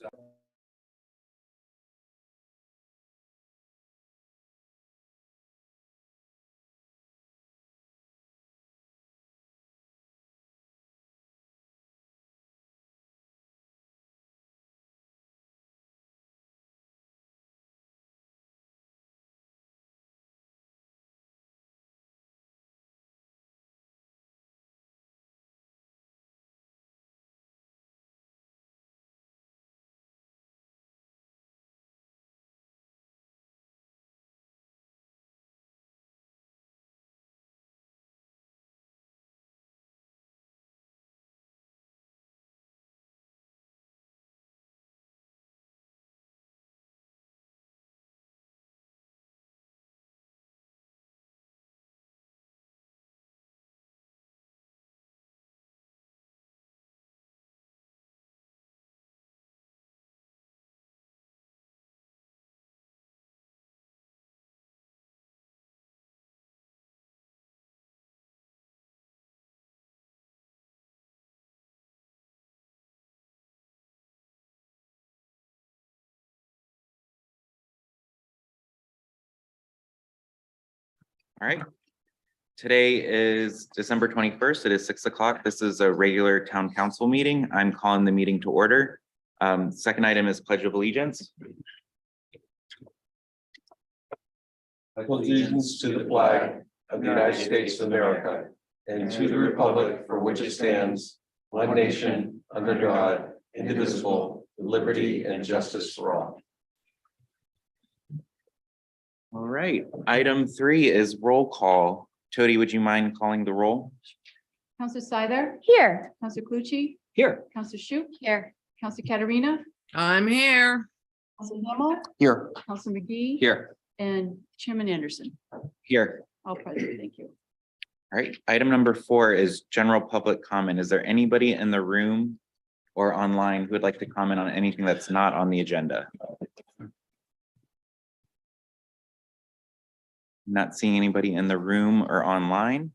All right. Today is December 21st. It is 6 o'clock. This is a regular town council meeting. I'm calling the meeting to order. Second item is Pledge of Allegiance. I pledge allegiance to the flag of the United States of America and to the republic for which it stands, one nation, under God, indivisible, with liberty and justice for all. All right. Item 3 is roll call. Tody, would you mind calling the roll? Counselor Seiler, Here. Counselor Clucci, Here. Counselor Shupe, Here. Counselor Katarina, I'm here. Counselor Hamel, Here. Counselor McGee. Here. And Chairman Anderson, Here. all present. Thank you. All right. Item number 4 is general public comment. Is there anybody in the room or online who would like to comment on anything that's not on the agenda? Not seeing anybody in the room or online.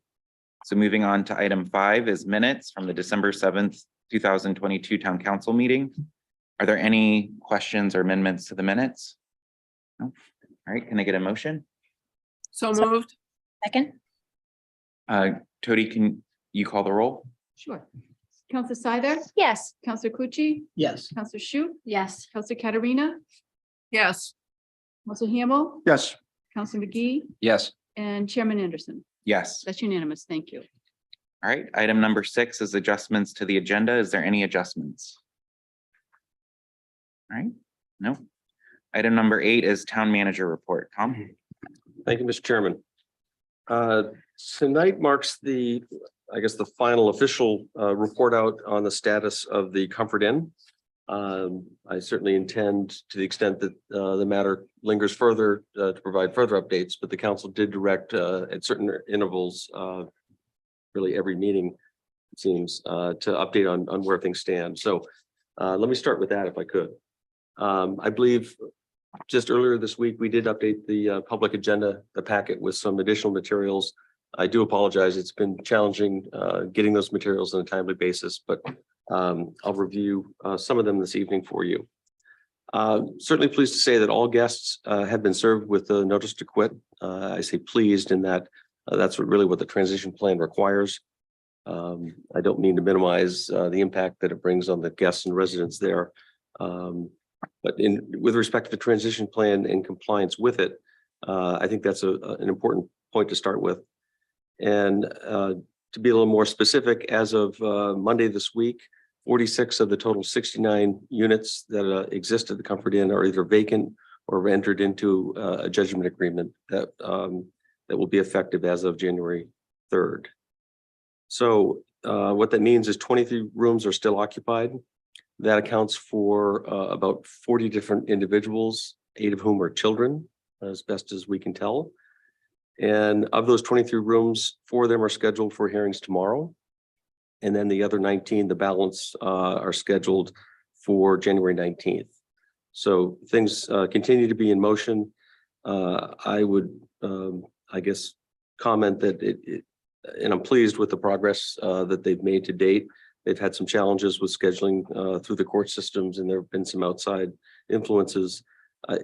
So moving on to item 5 is minutes from the December 7th, 2022 town council meeting. Are there any questions or amendments to the minutes? No? All right, can I get a motion? So moved. Second. Tody, can you call the roll? Sure. Counselor Seiler, Yes. Counselor Clucci, Yes. Counselor Shupe, Yes. Counselor Katarina, Yes. Counselor Hamel, Yes. Counselor McGee, Yes. and Chairman Anderson. Yes. That's unanimous. Thank you. All right, item number 6 is adjustments to the agenda. Is there any adjustments? All right, no. Item number 8 is town manager report. Tom? Thank you, Mr. Chairman. Tonight marks I guess, the final official report out on the status of the Comfort Inn. I certainly intend, to the extent that the matter lingers further, to provide further updates, but the council did direct at certain intervals, really every meeting, it seems, to update on where things stand. So let me start with that if I could. I believe just earlier this week, we did update the public agenda, the packet, with some additional materials. I do apologize. It's been challenging getting those materials on a timely basis, but I'll review some of them this evening for you. Certainly pleased to say that all guests have been served with a notice to quit. I say pleased in that that's what the transition plan requires. I don't mean to minimize the impact that it brings on the guests and residents there. But with respect to the transition plan and compliance with it, I think that's an important point to start with. And to be a little more specific, as of Monday this week, 46 of the total 69 units that exist at the Comfort Inn are either vacant or entered into a judgment agreement that will be effective as of January 3rd. So what that means is 23 rooms are still occupied. That accounts for about 40 different individuals, 8 of whom are children, as best as we can tell. And of those 23 rooms, 4 of them are scheduled for hearings tomorrow. And then the other 19, the balance, are scheduled for January 19th. So things continue to be in motion. I would, I guess, comment that and I'm pleased with the progress that they've made to date. They've had some challenges with scheduling through the court systems, and there have been some outside influences.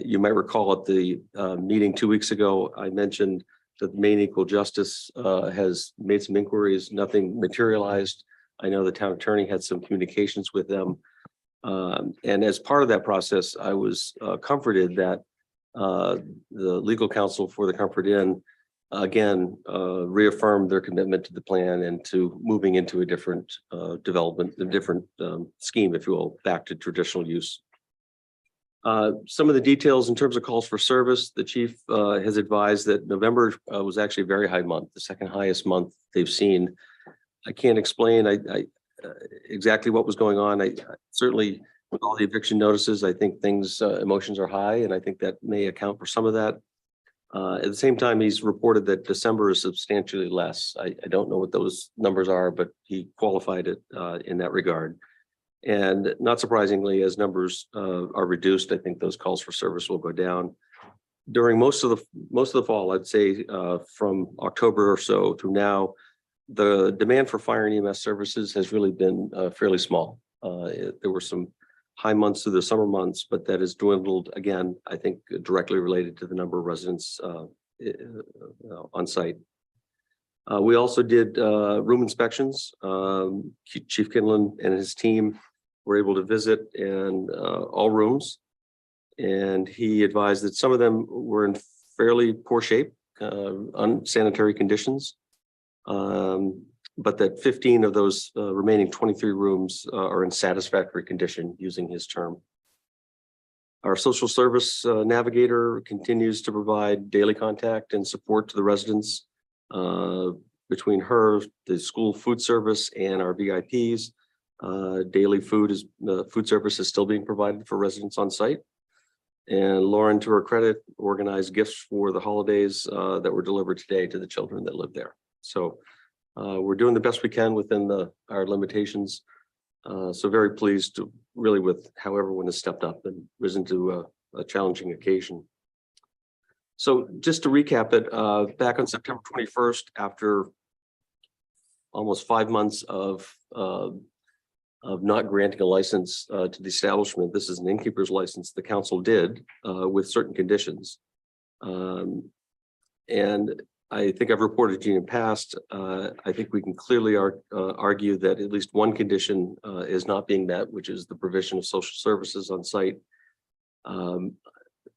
You might recall at the meeting 2 weeks ago, I mentioned that Maine Equal Justice has made some inquiries, nothing materialized. I know the town attorney had some communications with them. And as part of that process, I was comforted that the legal counsel for the Comfort Inn again reaffirmed their commitment to the plan and to moving into a different development, a different scheme, if you will, back to traditional use. Some of the details in terms of calls for service, the chief has advised that November was actually a very high month, the second highest month they've seen. I can't explain exactly what was going on. I certainly, with all the eviction notices, I think emotions are high, and I think that may account for some of that. At the same time, he's reported that December is substantially less. I don't know what those numbers are, but he qualified it in that regard. And not surprisingly, as numbers are reduced, I think those calls for service will go down. During most of the fall, I'd say from October or so through now, the demand for fire and EMS services has really been fairly small. There were some high months through the summer months, but that has dwindled again, I think directly related to the number of residents on site. We also did room inspections. Chief Kinlan and his team were able to visit and all rooms. And he advised that some of them were in fairly poor shape, unsanitary conditions. But that 15 of those remaining 23 rooms are in satisfactory condition, using his term. Our social service navigator continues to provide daily contact and support to the residents. Between her, the school food service, and our VIPs, daily food service is still being provided for residents on site. And Lauren, to her credit, organized gifts for the holidays that were delivered today to the children that live there. So we're doing the best we can within our limitations. So very pleased really with how everyone has stepped up and risen to a challenging occasion. So just to recap it, back on September 21st, after almost 5 months of not granting a license to the establishment, this is an innkeeper's license, the council did with certain conditions. And I think I've reported to you in the past. I think we can clearly argue that at least one condition is not being met, which is the provision of social services on site.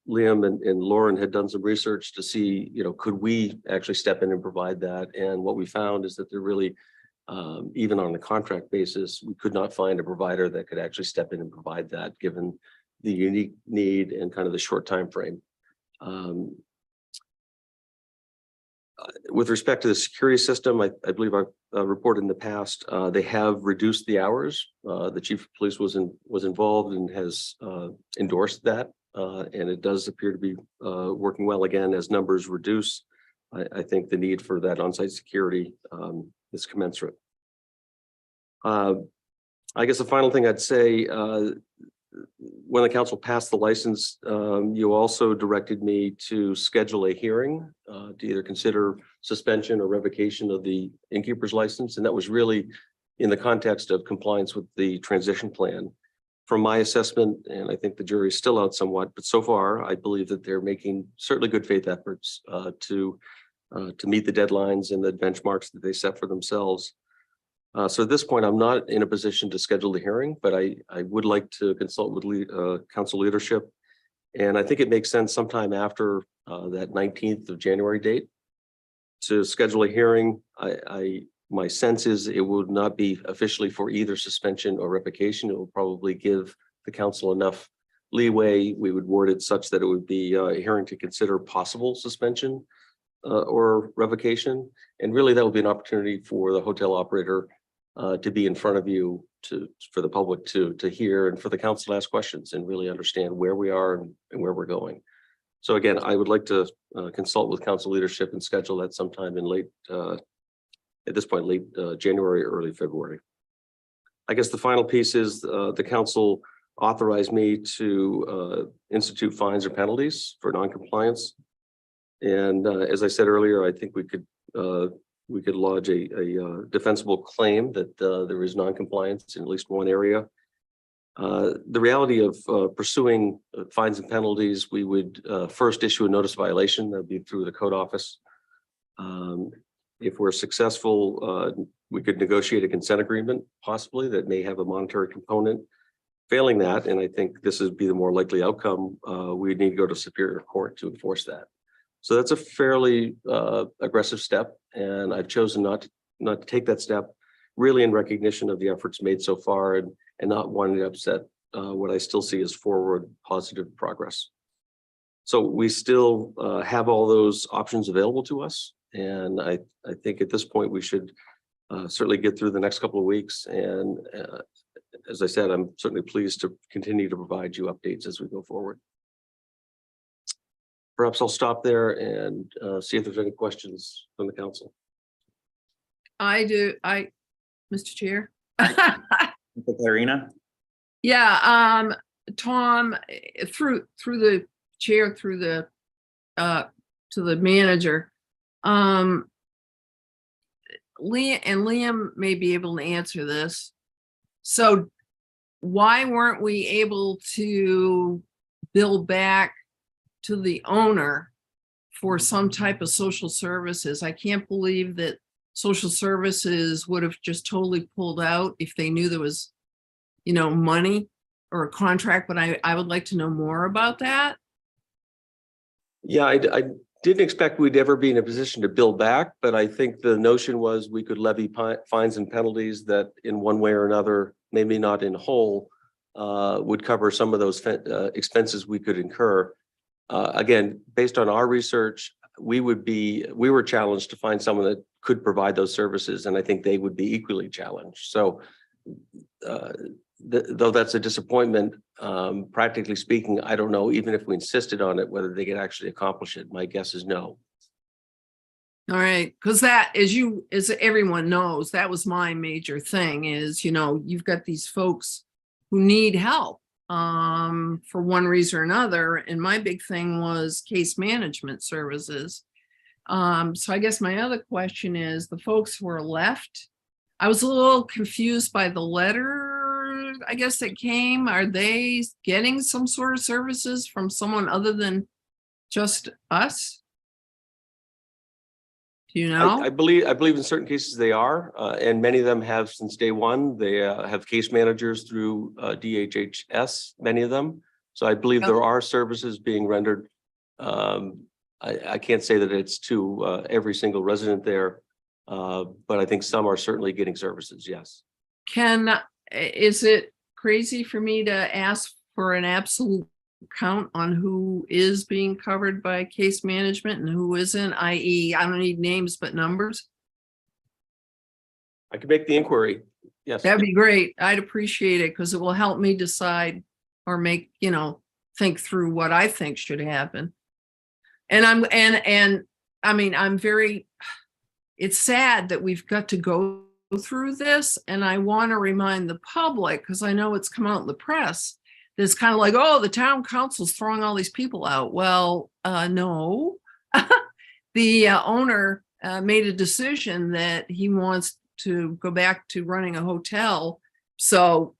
Liam and Lauren had done some research to see, could we actually step in and provide that? And what we found is that there really, even on a contract basis, we could not find a provider that could actually step in and provide that, given the unique need and kind of the short time frame. With respect to the security system, I believe I've reported in the past, they have reduced the hours. The chief of police was involved and has endorsed that. And it does appear to be working well again as numbers reduce. I think the need for that on-site security is commensurate. I guess the final thing I'd say, when the council passed the license, you also directed me to schedule a hearing to either consider suspension or revocation of the innkeeper's license. And that was really in the context of compliance with the transition plan. From my assessment, and I think the jury is still out somewhat, but so far I believe that they're making certainly good faith efforts to meet the deadlines and the benchmarks that they set for themselves. So at this point, I'm not in a position to schedule the hearing, but I would like to consult with council leadership. And I think it makes sense sometime after that 19th of January date to schedule a hearing. My sense is it would not be officially for either suspension or revocation. It will probably give the council enough leeway. We would word it such that it would be a hearing to consider possible suspension or revocation. And really that would be an opportunity for the hotel operator to be in front of you, for the public to hear, and for the council to ask questions and really understand where we are and where we're going. So again, I would like to consult with council leadership and schedule that sometime in late January, early February. I guess the final piece is the council authorized me to institute fines or penalties for noncompliance. And as I said earlier, I think we could we could lodge a defensible claim that there is noncompliance in at least one area. The reality of pursuing fines and penalties, we would first issue a notice of violation. That'd be through the code office. If we're successful, we could negotiate a consent agreement, possibly, that may have a monetary component. Failing that, and I think this would be the more likely outcome, we'd need to go to Superior Court to enforce that. So that's a fairly aggressive step, and I've chosen not to take that step, really in recognition of the efforts made so far, and not wanting to upset what I still see as forward positive progress. So we still have all those options available to us, and I think at this point we should certainly get through the next couple of weeks. And as I said, I'm certainly pleased to continue to provide you updates as we go forward. Perhaps I'll stop there and see if there's any questions from the council. Mr. Chair. Clarina? Yeah, Tom, through the chair, through the to the manager. Liam may be able to answer this. So why weren't we able to bill back to the owner for some type of social services? I can't believe that social services would have just totally pulled out if they knew there was, money or a contract, but I would like to know more about that. Yeah, I didn't expect we'd ever be in a position to bill back, but I think the notion was we could levy fines and penalties that in one way or another, maybe not in whole, would cover some of those expenses we could incur. Again, based on our research, we were challenged to find someone that could provide those services, and I think they would be equally challenged. So though that's a disappointment, practically speaking, I don't know, even if we insisted on it, whether they could actually accomplish it. My guess is no. All right, because that, as everyone knows, that was my major thing is, you've got these folks who need help for one reason or another. And my big thing was case management services. So I guess my other question is the folks who are left, I was a little confused by the letter, I guess, that came. Are they getting some sort of services from someone other than just us? Do you know? I believe in certain cases they are, and many of them have since day one. They have case managers through DHHS, many of them. So I believe there are services being rendered. I can't say that it's to every single resident there, but I think some are certainly getting services, yes. Is it crazy for me to ask for an absolute count on who is being covered by case management and who isn't, i.e. I don't need names, but numbers? I can make the inquiry. Yes. That'd be great. I'd appreciate it because it will help me decide or make, think through what I think should happen. And it's sad that we've got to go through this. And I want to remind the public, because I know it's come out in the press, it's kind of like, oh, the town council's throwing all these people out. Well, no, the owner made a decision that he wants to go back to running a hotel. So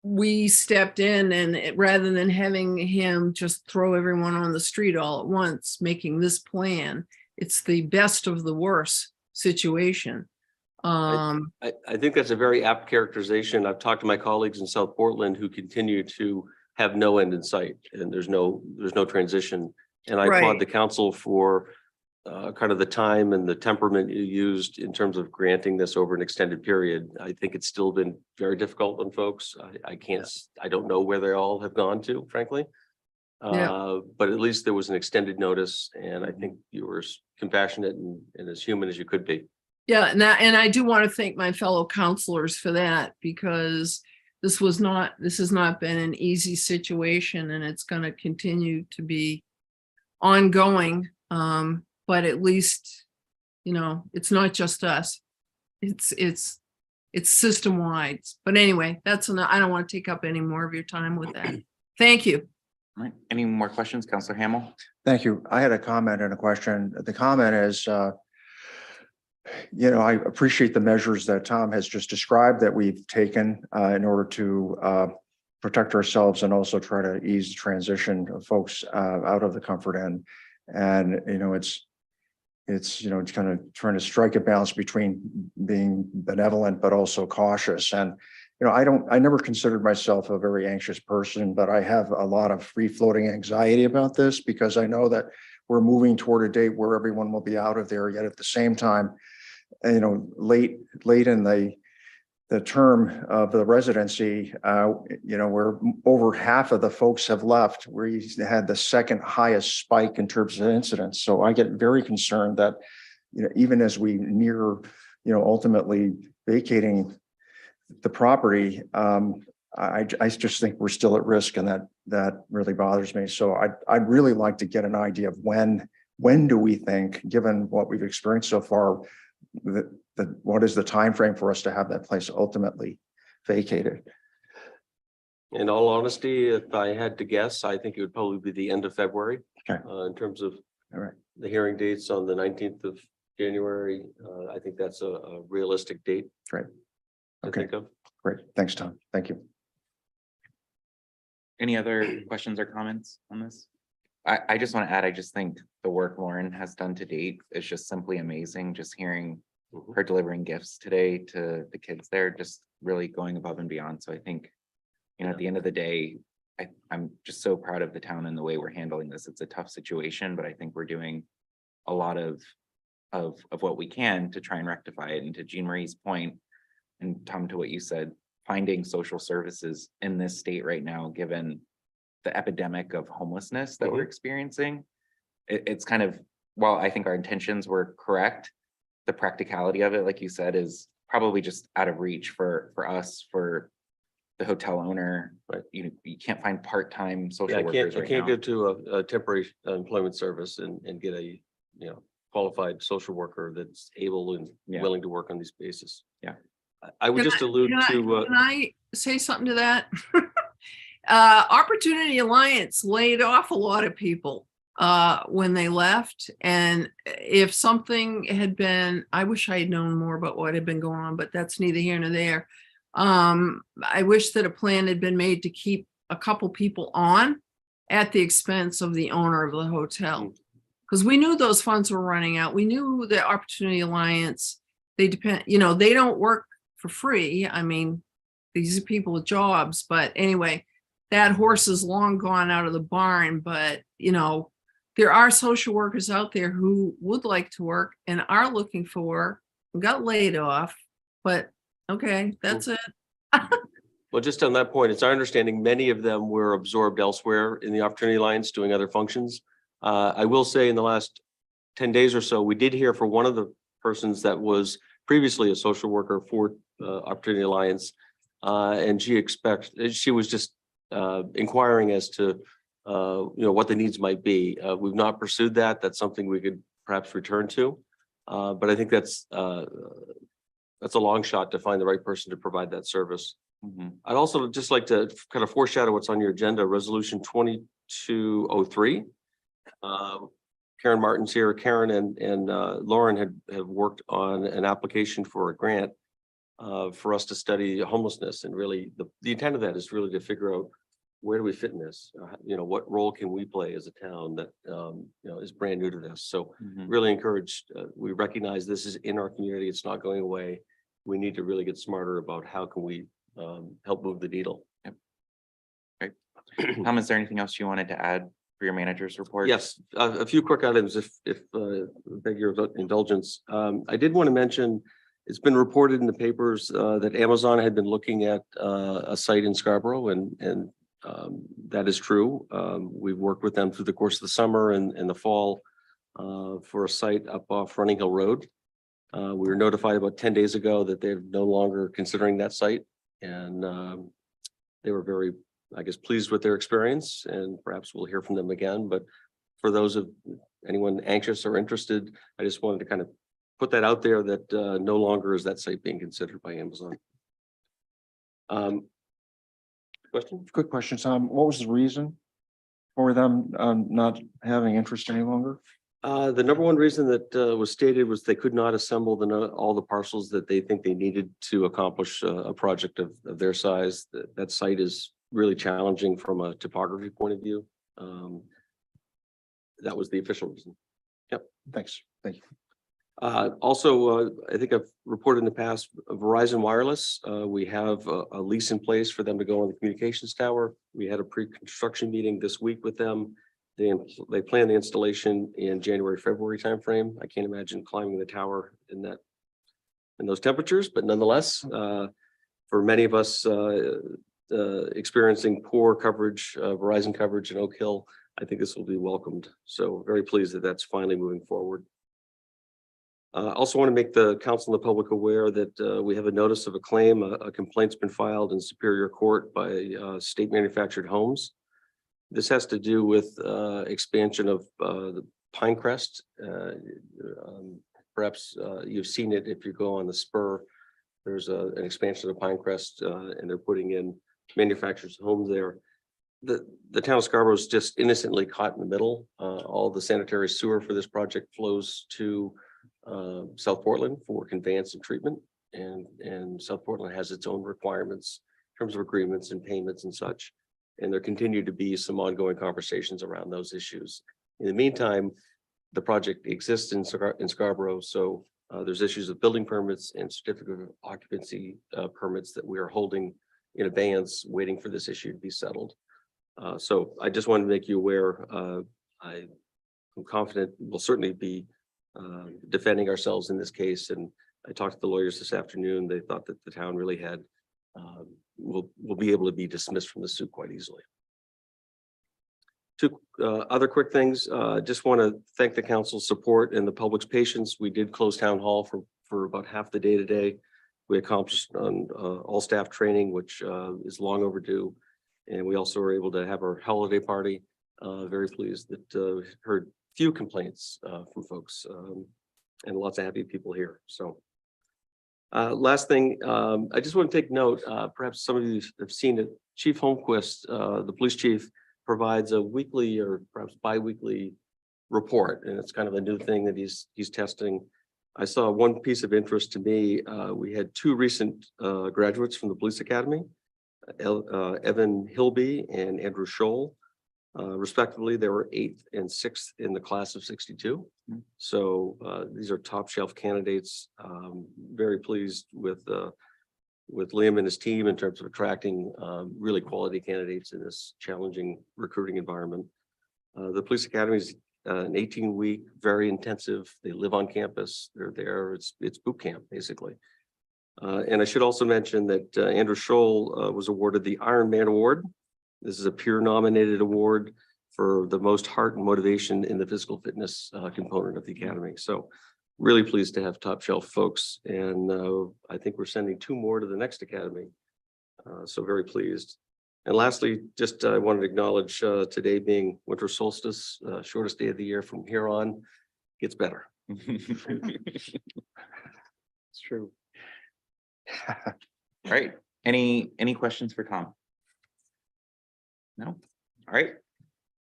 we stepped in, and rather than having him just throw everyone on the street all at once, making this plan, it's the best of the worst situation. I think that's a very apt characterization. I've talked to my colleagues in South Portland who continue to have no end in sight, and there's no transition. And I applaud the council for kind of the time and the temperament you used in terms of granting this over an extended period. I think it's still been very difficult on folks. I don't know where they all have gone to, frankly. But at least there was an extended notice, and I think you were compassionate and as human as you could be. Yeah, and I do want to thank my fellow counselors for that, because this has not been an easy situation, and it's going to continue to be ongoing. But at least, it's not just us. It's system wide. But anyway, that's enough. I don't want to take up any more of your time with that. Thank you. All right. Any more questions, Councillor Hamel? Thank you. I had a comment and a question. The comment is, I appreciate the measures that Tom has just described that we've taken in order to protect ourselves and also try to ease the transition of folks out of the Comfort Inn. And, it's kind of trying to strike a balance between being benevolent, but also cautious. And, I never considered myself a very anxious person, but I have a lot of free floating anxiety about this because I know that we're moving toward a date where everyone will be out of there. Yet at the same time, late in the term of the residency, where over half of the folks have left, we had the second highest spike in terms of incidents. So I get very concerned that, even as we near, ultimately vacating the property, I just think we're still at risk, and that really bothers me. So I'd really like to get an idea of when do we think, given what we've experienced so far, what is the time frame for us to have that place ultimately vacated? In all honesty, if I had to guess, I think it would probably be the end of February. Okay. In terms of All right. the hearing dates on the 19th of January, I think that's a realistic date. Great. To Okay. think of. Great. Thanks, Tom. Thank you. Any other questions or comments on this? I just want to add, I just think the work Lauren has done to date is just simply amazing. Just hearing her delivering gifts today to the kids there, just really going above and beyond. So I think, at the end of the day, I'm just so proud of the town and the way we're handling this. It's a tough situation, but I think we're doing a lot of what we can to try and rectify it. And to Jean Marie's point, and Tom, to what you said, finding social services in this state right now, given the epidemic of homelessness that we're experiencing, it's kind of, while I think our intentions were correct, the practicality of it, like you said, is probably just out of reach for us, for the hotel owner. Right. You can't find part-time social Yeah, workers I right can't now. go to a temporary employment service and get a, qualified social worker that's able and Yeah. willing to work on these bases. Yeah. I would just allude to, Can I say something to that? Opportunity Alliance laid off a lot of people when they left. And if something had been, I wish I had known more about what had been going on, but that's neither here nor there. I wish that a plan had been made to keep a couple people on at the expense of the owner of the hotel. Because we knew those funds were running out. We knew the Opportunity Alliance, they depend, they don't work for free. I mean, these are people with jobs, but anyway, that horse is long gone out of the barn. But, there are social workers out there who would like to work and are looking for work, got laid off, but okay, that's it. well, just on that point, it's our understanding many of them were absorbed elsewhere in the Opportunity Alliance doing other functions. I will say in the last 10 days or so, we did hear from one of the persons that was previously a social worker for Opportunity Alliance. And she was just inquiring as to, what the needs might be. We've not pursued that. That's something we could perhaps return to. But I think that's a long shot to find the right person to provide that service. Mhm. I'd also just like to kind of foreshadow what's on your agenda, Resolution 2203. Karen Martin's here. Karen and Lauren have worked on an application for a grant for us to study homelessness. And really the intent of that is really to figure out where do we fit in this? What role can we play as a town that, is brand new to this? So Mhm. really encouraged, we recognize this is in our community. It's not going away. We need to really get smarter about how can we help move the needle. Tom, is there anything else you wanted to add for your manager's report? Yes, a few quick items if beg your indulgence. I did want to mention, it's been reported in the papers that Amazon had been looking at a site in Scarborough, and that is true. We've worked with them through the course of the summer and the fall for a site up off Running Hill Road. We were notified about 10 days ago that they're no longer considering that site, and they were very, I guess, pleased with their experience, and perhaps we'll hear from them again. But for those of anyone anxious or interested, I just wanted to kind of put that out there that no longer is that site being considered by Amazon. Question? Quick question, Tom. What was the reason for them not having interest any longer? The number one reason that was stated was they could not assemble all the parcels that they think they needed to accomplish a project of their size. That site is really challenging from a topography point of view. That was the official reason. Thanks. Thank you. Also, I think I've reported in the past, Verizon Wireless, we have a lease in place for them to go on the communications tower. We had a pre-construction meeting this week with them. They plan the installation in January, February timeframe. I can't imagine climbing the tower in those temperatures, but nonetheless, for many of us experiencing poor coverage, Verizon coverage in Oak Hill, I think this will be welcomed. So very pleased that that's finally moving forward. Also want to make the council and the public aware that we have a notice of a claim. A complaint's been filed in Superior Court by State Manufactured Homes. This has to do with expansion of the Pinecrest. Perhaps you've seen it if you go on the spur. There's an expansion of Pinecrest and they're putting in manufacturers' homes there. The town of Scarborough is just innocently caught in the middle. All the sanitary sewer for this project flows to South Portland for conveyance and treatment. And South Portland has its own requirements in terms of agreements and payments and such. And there continue to be some ongoing conversations around those issues. In the meantime, the project exists in Scarborough, so there's issues of building permits and certificate of occupancy permits that we are holding in abeyance, waiting for this issue to be settled. So I just wanted to make you aware. I'm confident we'll certainly be defending ourselves in this case. And I talked to the lawyers this afternoon. They thought that the town really had will be able to be dismissed from the suit quite easily. Two other quick things. Just want to thank the council's support and the public's patience. We did close town hall for about half the day today. We accomplished on all staff training, which is long overdue. And we also were able to have our holiday party. Very pleased that heard few complaints from folks and lots of happy people here. So last thing, I just want to take note, perhaps some of you have seen it. Chief Holmquist, the police chief, provides a weekly or perhaps bi-weekly report, and it's kind of a new thing that he's testing. I saw one piece of interest to me. We had two recent graduates from the police academy, Evan Hilby and Andrew Scholl. Respectively, they were 8th and 6th in the class of 62. So these are top shelf candidates. Very pleased with Liam and his team in terms of attracting really quality candidates in this challenging recruiting environment. The police academy is an 18-week, very intensive. They live on campus. They're there. It's boot camp basically. And I should also mention that Andrew Scholl was awarded the Iron Man Award. This is a peer-nominated award for the most heart and motivation in the physical fitness component of the academy. So really pleased to have top shelf folks. And I think we're sending 2 more to the next academy. So very pleased. And lastly, just I wanted to acknowledge today being winter solstice, shortest day of the year. From here on, gets better. It's true. All right. Any questions for Tom? No? All right.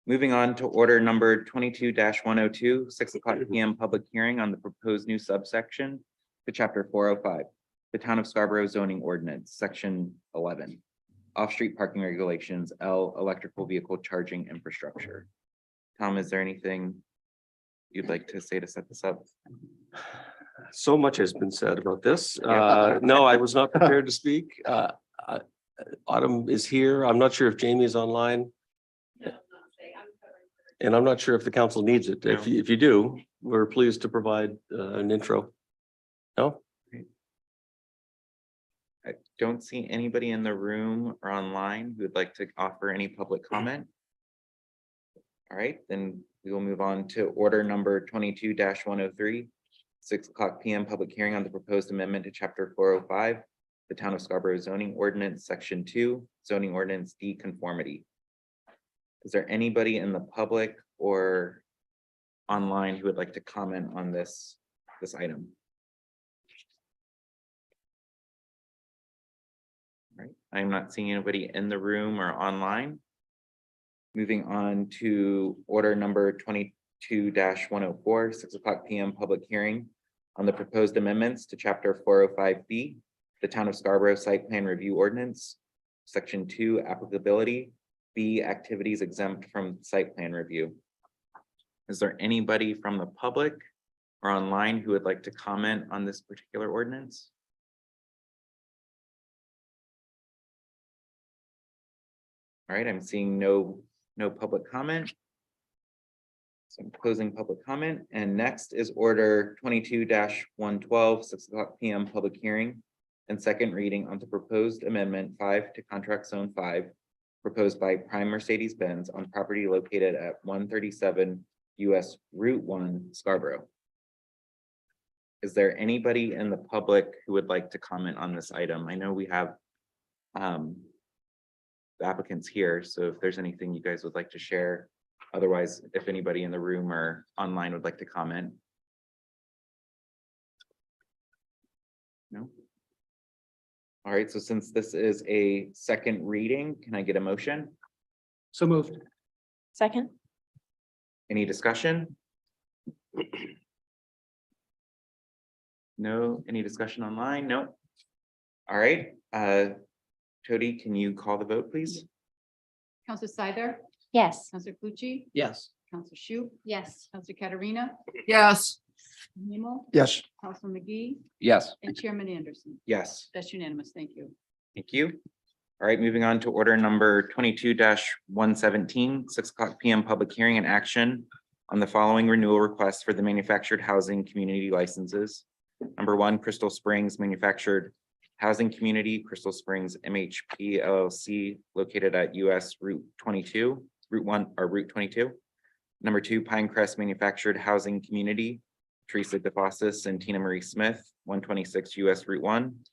Moving on to order number 22-102, 6:00 PM public hearing on the proposed new subsection to chapter 405, the Town of Scarborough zoning ordinance, section 11, off-street parking regulations, L, electrical vehicle charging infrastructure. Tom, is there anything you'd like to say to set this up? So much has been said about this. No, I was not prepared to speak. Autumn is here. I'm not sure if Jamie is online. And I'm not sure if the council needs it. If you do, we're pleased to provide an intro. No? I don't see anybody in the room or online who would like to offer any public comment. All right, then we will move on to order number 22-103, 6:00 PM public hearing on the proposed amendment to chapter 405, the Town of Scarborough zoning ordinance, section 2, zoning ordinance deconformity. Is there anybody in the public or online who would like to comment on this item? All right, I'm not seeing anybody in the room or online. Moving on to order number 2-104, 6:00 PM public hearing on the proposed amendments to chapter 405B, the Town of Scarborough Site Plan Review Ordinance, section 2, applicability, B, activities exempt from site plan review. Is there anybody from the public or online who would like to comment on this particular ordinance? All right, I'm seeing no public comment. So I'm closing public comment, and next is order 22-112, 6:00 PM public hearing and second reading on the proposed amendment 5 to contract zone 5 proposed by Prime Mercedes-Benz on property located at 137 US Route 1 Scarborough. Is there anybody in the public who would like to comment on this item? I know we have the applicants here, so if there's anything you guys would like to share. Otherwise, if anybody in the room or online would like to comment. No? All right, so since this is a second reading, can I get a motion? So moved. Second. Any discussion? No, any discussion online? No. All right, Jody, can you call the vote, please? Counselor Scyther, Yes. Counselor Pucci, Yes. Counselor Shu. Yes. Counselor Katarina, Yes. Himmel, Yes. Counselor McGee, Yes. and Chairman Anderson. Yes. That's unanimous. Thank you. Thank you. All right, moving on to order number 22-117, 6:00 PM public hearing and action on the following renewal requests for the manufactured housing community licenses. Number 1, Crystal Springs Manufactured Housing Community, Crystal Springs MHP LLC, located at US Route 22, Route 1 or Route 22. Number 2, Pinecrest Manufactured Housing Community, Teresa DeFossis and Tina Marie Smith, 126 US Route 1.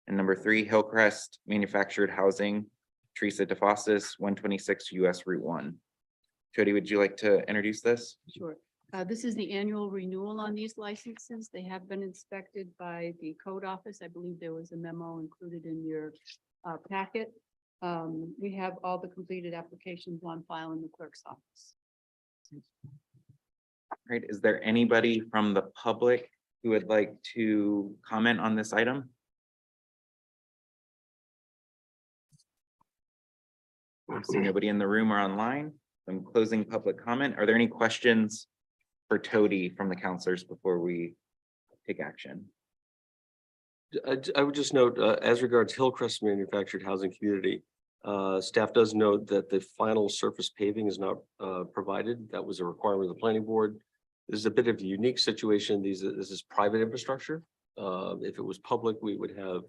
And number 3, Hillcrest Manufactured Housing, Teresa DeFossis, 126 US Route 1. Jody, would you like to introduce this? Sure. This is the annual renewal on these licenses. They have been inspected by the code office. I believe there was a memo included in your packet. We have all the completed applications on file in the clerk's office. Right, is there anybody from the public who would like to comment on this item? I see nobody in the room or online. I'm closing public comment. Are there any questions for Tody from the counselors before we take action? I would just note, as regards Hillcrest Manufactured Housing Community, staff does note that the final surface paving is not provided. That was a requirement of the planning board. This is a bit of a unique situation. This is private infrastructure. If it was public, we would have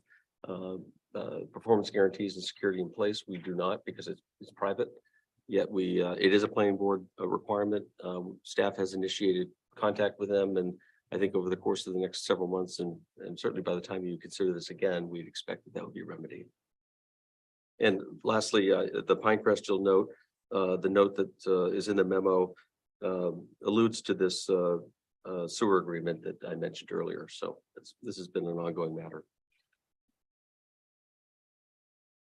performance guarantees and security in place. We do not because it's private. Yet it is a planning board requirement. Staff has initiated contact with them, and I think over the course of the next several months, and certainly by the time you consider this again, we'd expect that would be remedied. And lastly, the Pinecrest, you'll note, the note that is in the memo alludes to this sewer agreement that I mentioned earlier. So this has been an ongoing matter.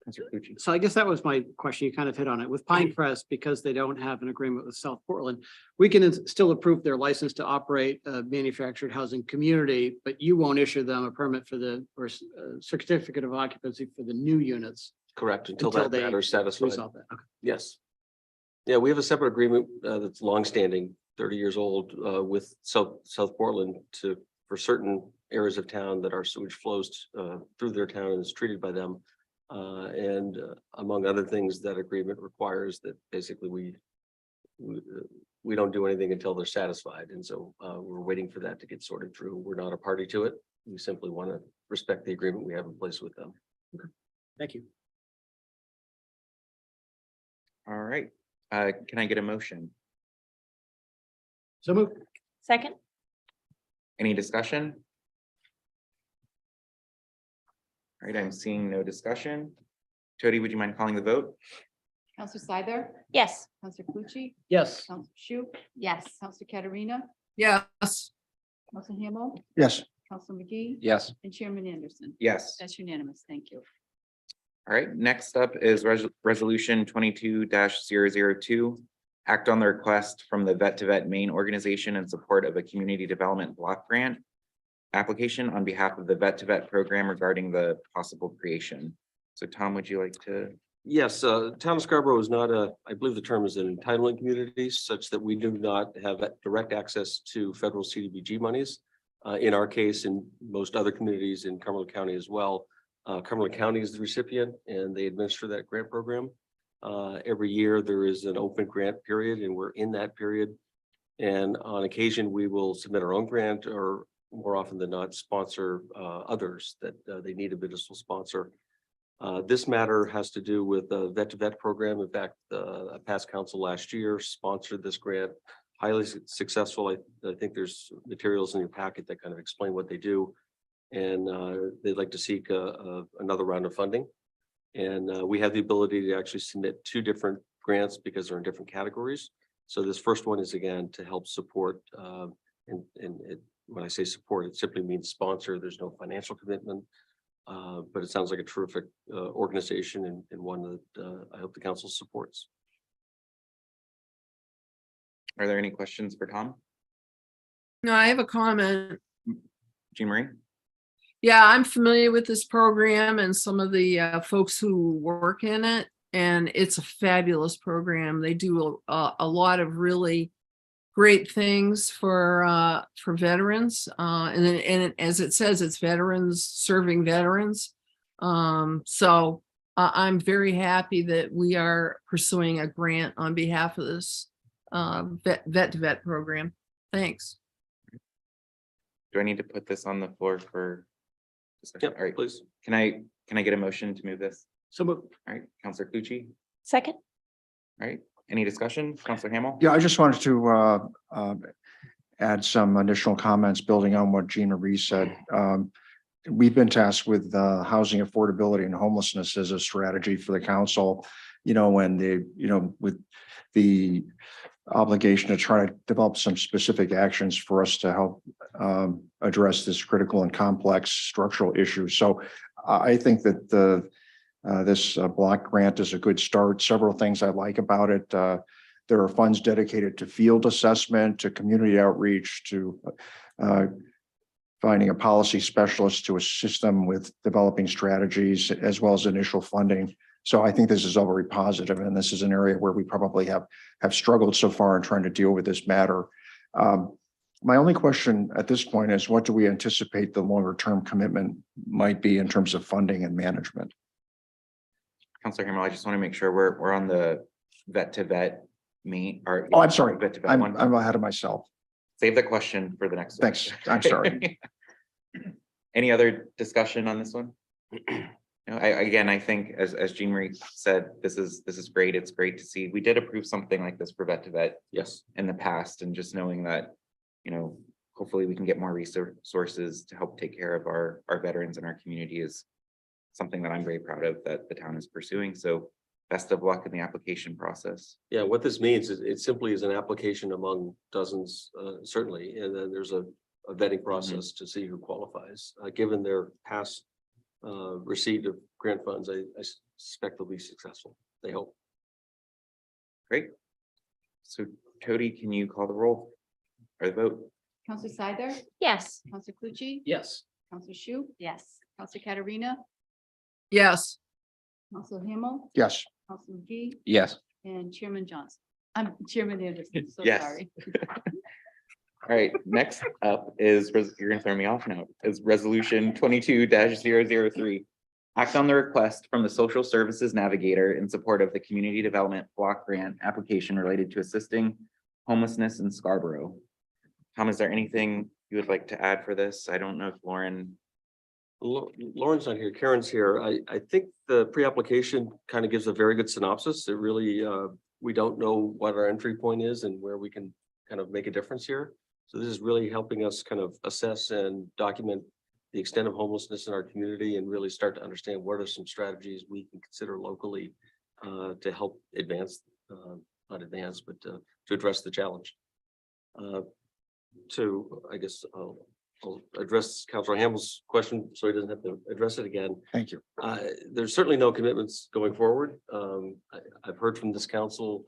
Councilor Pucci. So I guess that was my question. You kind of hit on it with Pinecrest, because they don't have an agreement with South Portland. We can still approve their license to operate a manufactured housing community, but you won't issue them a permit for or certificate of occupancy for the new units. Correct, until Until that they matter is satisfied. Resolve that. Okay. Yes. Yeah, we have a separate agreement that's longstanding, 30 years old, with South Portland for certain areas of town that our sewage flows through their town and is treated by them. And among other things, that agreement requires that basically we don't do anything until they're satisfied. And so we're waiting for that to get sorted through. We're not a party to it. We simply want to respect the agreement we have in place with them. Thank you. All right, can I get a motion? So move. Second. Any discussion? All right, I'm seeing no discussion. Jody, would you mind calling the vote? Counselor Scyther, Yes. Counselor Pucci, Yes. Counselor Shu. Yes. Counselor Katarina, Yes. Counselor Himmel, Yes. Counselor McGee, Yes. and Chairman Anderson. Yes. That's unanimous. Thank you. All right, next up is resolution 22-002, Act on the request from the Vet to Vet Maine organization in support of a community development block grant application on behalf of the Vet to Vet program regarding the possible creation. So Tom, would you like to? Yes, town of Scarborough is not I believe the term is an entitlement community such that we do not have direct access to federal CDBG monies. In our case, in most other communities in Cumberland County as well, Cumberland County is the recipient and they administer that grant program. Every year there is an open grant period and we're in that period. And on occasion, we will submit our own grant or more often than not sponsor others that they need a municipal sponsor. This matter has to do with the Vet to Vet program. In fact, a past council last year sponsored this grant, highly successful. I think there's materials in your packet that kind of explain what they do. And they'd like to seek another round of funding. And we have the ability to actually submit 2 different grants because they're in different categories. So this first one is again to help support, when I say support, it simply means sponsor. There's no financial commitment. But it sounds like a terrific organization and one that I hope the council supports. Are there any questions for Tom? No, I have a comment. Jean Marie? Yeah, I'm familiar with this program and some of the folks who work in it, and it's a fabulous program. They do a lot of really great things for veterans, and as it says, it's veterans serving veterans. So I'm very happy that we are pursuing a grant on behalf of this vet to vet program. Thanks. Do I need to put this on the floor for discussion? Yep, All right, please. can I get a motion to move this? So moved. All right, Counselor Clucci. Second. All right, any discussion? Counselor Hamel? Yeah, I just wanted to add some additional comments building on what Jean Marie said. We've been tasked with housing affordability and homelessness as a strategy for the council, with the obligation to try to develop some specific actions for us to help address this critical and complex structural issue. So I think that this block grant is a good start. Several things I like about it. There are funds dedicated to field assessment, to community outreach, to finding a policy specialist to assist them with developing strategies, as well as initial funding. So I think this is all very positive, and this is an area where we probably have struggled so far in trying to deal with this matter. My only question at this point is, what do we anticipate the longer term commitment might be in terms of funding and management? Counselor Hamel, I just want to make sure we're on the vet to vet meet or. Oh, I'm sorry. Vet to vet I'm one. ahead of myself. Save the question for the next one. Thanks. I'm sorry. Any other discussion on this one? No, I think as Jean Marie said, this is great. It's great to see. We did approve something like this for vet to vet Yes. in the past, and just knowing that, hopefully we can get more resources to help take care of our veterans in our community is something that I'm very proud of that the town is pursuing. So best of luck in the application process. Yeah, what this means is it simply is an application among dozens, certainly, and then there's a vetting process to see who qualifies. Given their past receipt of grant funds, I suspect they'll be successful. They hope. Great. So Cody, can you call the roll or the vote? Counselor Seider, Yes. Counselor Clucci, Yes. Counselor Shu, Yes. Counselor Katarina, Yes. Counselor Hamel, Yes. Counselor McGee, Yes. and Chairman Johnson. I'm Chairman Anderson, so Yes. sorry. All right, next up is, you're gonna throw me off now, is resolution 22-003. Act on the request from the Social Services Navigator in support of the Community Development Block Grant application related to assisting homelessness in Scarborough. Tom, is there anything you would like to add for this? I don't know if Lauren's Lauren's not here, Karen's here. I think the pre-application kind of gives a very good synopsis. It really, we don't know what our entry point is and where we can kind of make a difference here. So this is really helping us kind of assess and document the extent of homelessness in our community and really start to understand what are some strategies we can consider locally to help advance, not advance, but to address the challenge. I guess I'll address Councilor Hamel's question so he doesn't have to address it again. Thank you. There's certainly no commitments going forward. I've heard from this council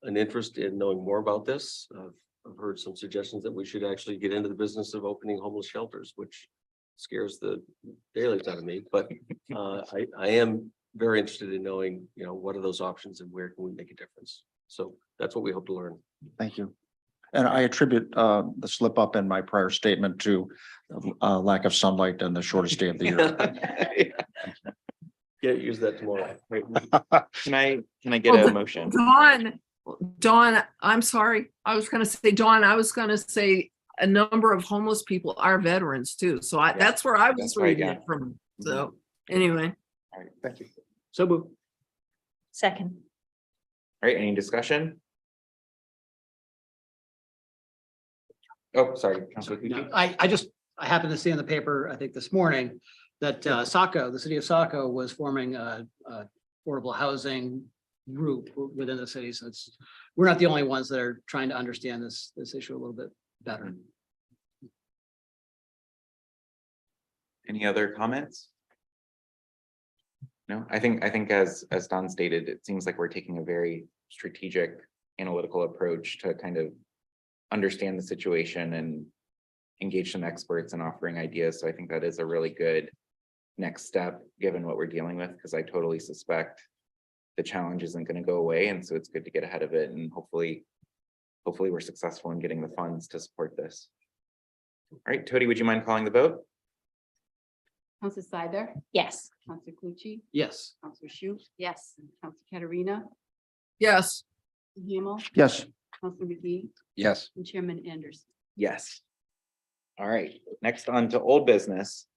an interest in knowing more about this. I've heard some suggestions that we should actually get into the business of opening homeless shelters, which scares the daylights out of me, but I am very interested in knowing, what are those options and where can we make a difference? So that's what we hope to learn. Thank you. And I attribute the slip up in my prior statement to lack of sunlight and the shortest day of the year. Yeah, use that tomorrow. Can I get a motion? Dawn, I'm sorry. I was gonna say, Dawn, I was gonna say a number of homeless people are veterans too. So that's where I was That's right, reading yeah. it from. So anyway. All right, thank you. So move. Second. All right, any discussion? Oh, sorry. Councilor No, Cucci. I happened to see in the paper, I think this morning, that Saco, the city of Saco was forming a affordable housing group within the city. So we're not the only ones that are trying to understand this issue a little bit better. Any other comments? No, I think as Don stated, it seems like we're taking a very strategic, analytical approach to kind of understand the situation and engage some experts in offering ideas. So I think that is a really good next step, given what we're dealing with, because I totally suspect the challenge isn't going to go away. And so it's good to get ahead of it, and hopefully we're successful in getting the funds to support this. All right, Tody, would you mind calling the vote? Counselor Seider, Yes. Counselor Clucci, Yes. Counselor Shu. Yes. Counselor Katarina, Yes. Hamel, Yes. Counselor McGee, Yes. and Chairman Anderson. Yes. All right, next on to old business.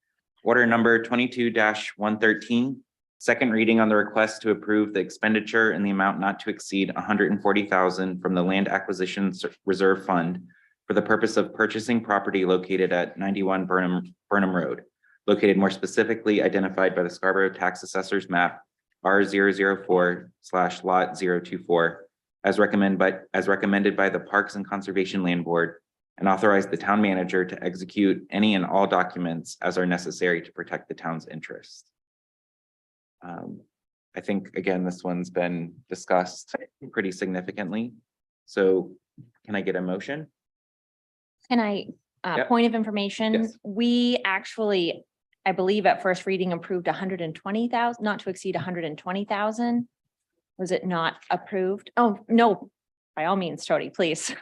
Order number 22-113. Second reading on the request to approve the expenditure in the amount not to exceed $140,000 from the Land Acquisition Reserve Fund for the purpose of purchasing property located at 91 Burnham Road, located more specifically identified by the Scarborough Tax Assessor's map R004/lot 024, as recommended by the Parks and Conservation Land Board, and authorize the town manager to execute any and all documents as are necessary to protect the town's interests. I think, again, this one's been discussed pretty significantly. So can I get a motion? Can I, Yep. point of information? Yes. We actually, I believe at first reading approved 120,000, not to exceed 120,000. Was it not approved? Oh, no, by all means, Tody, please.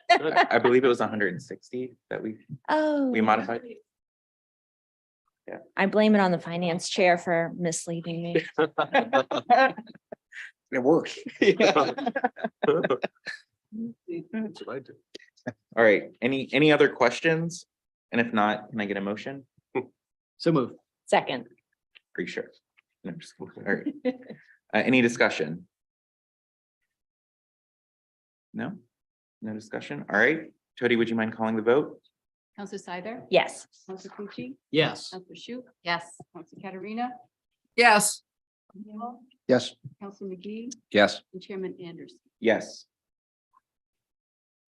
I believe it was 160 that we Oh. modified. I blame it on the finance chair for misleading me. It works. That's what I do. All right, any other questions? And if not, can I get a motion? So move. Second. Pretty sure. No, I'm just kidding. All right. Any discussion? No? No discussion? All right. Tody, would you mind calling the vote? Counselor Seider, Yes. Counselor Clucci, Yes. Counselor Shu. Yes. Counselor Katarina, Yes. Hamel, Yes. Counselor McGee, Yes. and Chairman Anderson. Yes.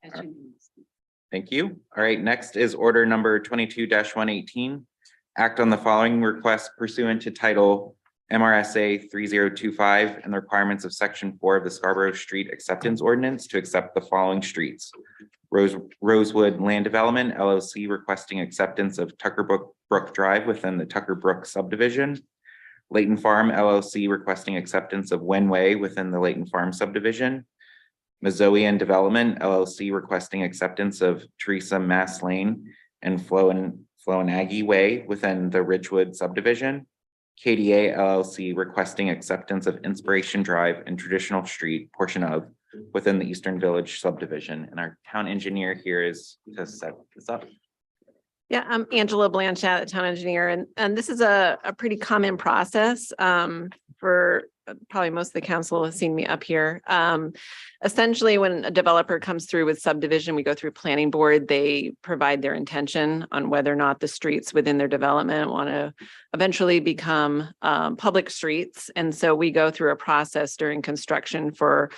As All right. unanimous. Thank you. All right, next is order number 22-118. Act on the following request pursuant to title MRSA 3025 and the requirements of section 4 of the Scarborough Street Acceptance Ordinance to accept the following streets. Rosewood Land Development LLC requesting acceptance of Tucker Brook Drive within the Tucker Brook subdivision. Layton Farm LLC requesting acceptance of Wenway within the Layton Farm subdivision. Mizzoian Development LLC requesting acceptance of Teresa Mass Lane and Floanaggie Way within the Ridgewood subdivision. KDA LLC requesting acceptance of Inspiration Drive and Traditional Street portion of within the Eastern Village subdivision. And our town engineer here is to set this up. Yeah, I'm Angela Blanchett, the town engineer, and this is a pretty common process for probably most of the council has seen me up here. Essentially, when a developer comes through with subdivision, we go through planning board, they provide their intention on whether or not the streets within their development want to eventually become public streets. And so we go through a process during construction for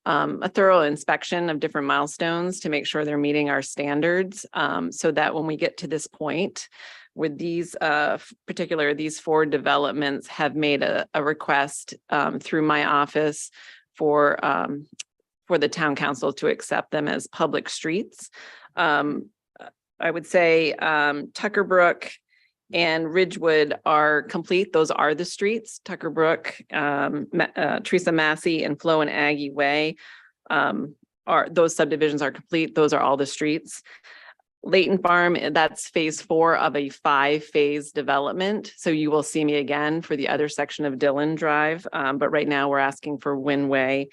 a thorough inspection of different milestones to make sure they're meeting our standards, so that when we get to this point with these these 4 developments have made a request through my office for for the town council to accept them as public streets. I would say Tucker Brook and Ridgewood are complete. Those are the streets. Tucker Brook, Teresa Massey, and Flo and Aggie Way those subdivisions are complete. Those are all the streets. Layton Farm, that's phase 4 of a 5-phase development. So you will see me again for the other section of Dillon Drive. But right now we're asking for Winway.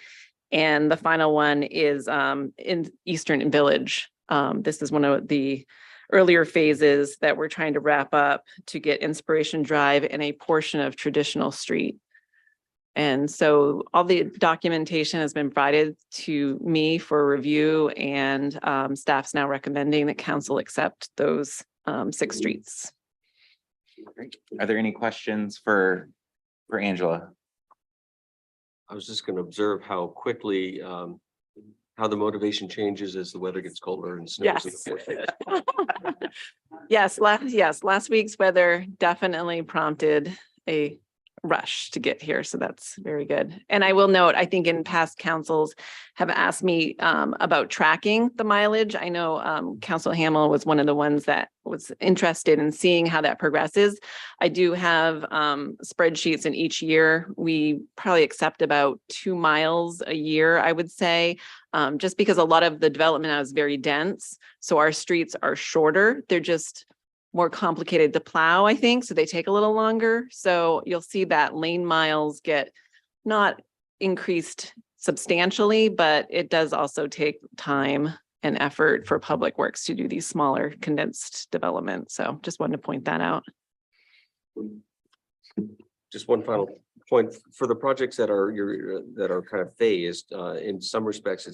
And the final one is in Eastern Village. This is one of the earlier phases that we're trying to wrap up to get Inspiration Drive and a portion of Traditional Street. And so all the documentation has been provided to me for review, and staff's now recommending that council accept those 6 streets. Are there any questions for Angela? I was just going to observe how quickly, how the motivation changes as the weather gets colder and snows. Yes. Yes, last week's weather definitely prompted a rush to get here. So that's very good. And I will note, I think in past councils have asked me about tracking the mileage. I know Council Hamel was one of the ones that was interested in seeing how that progresses. I do have spreadsheets, and each year we probably accept about 2 miles a year, I would say, just because a lot of the development now is very dense. So our streets are shorter. They're just more complicated to plow, I think, so they take a little longer. So you'll see that lane miles get not increased substantially, but it does also take time and effort for Public Works to do these smaller condensed developments. So just wanted to point that out. Just one final point for the projects that are that are kind of phased. In some respects,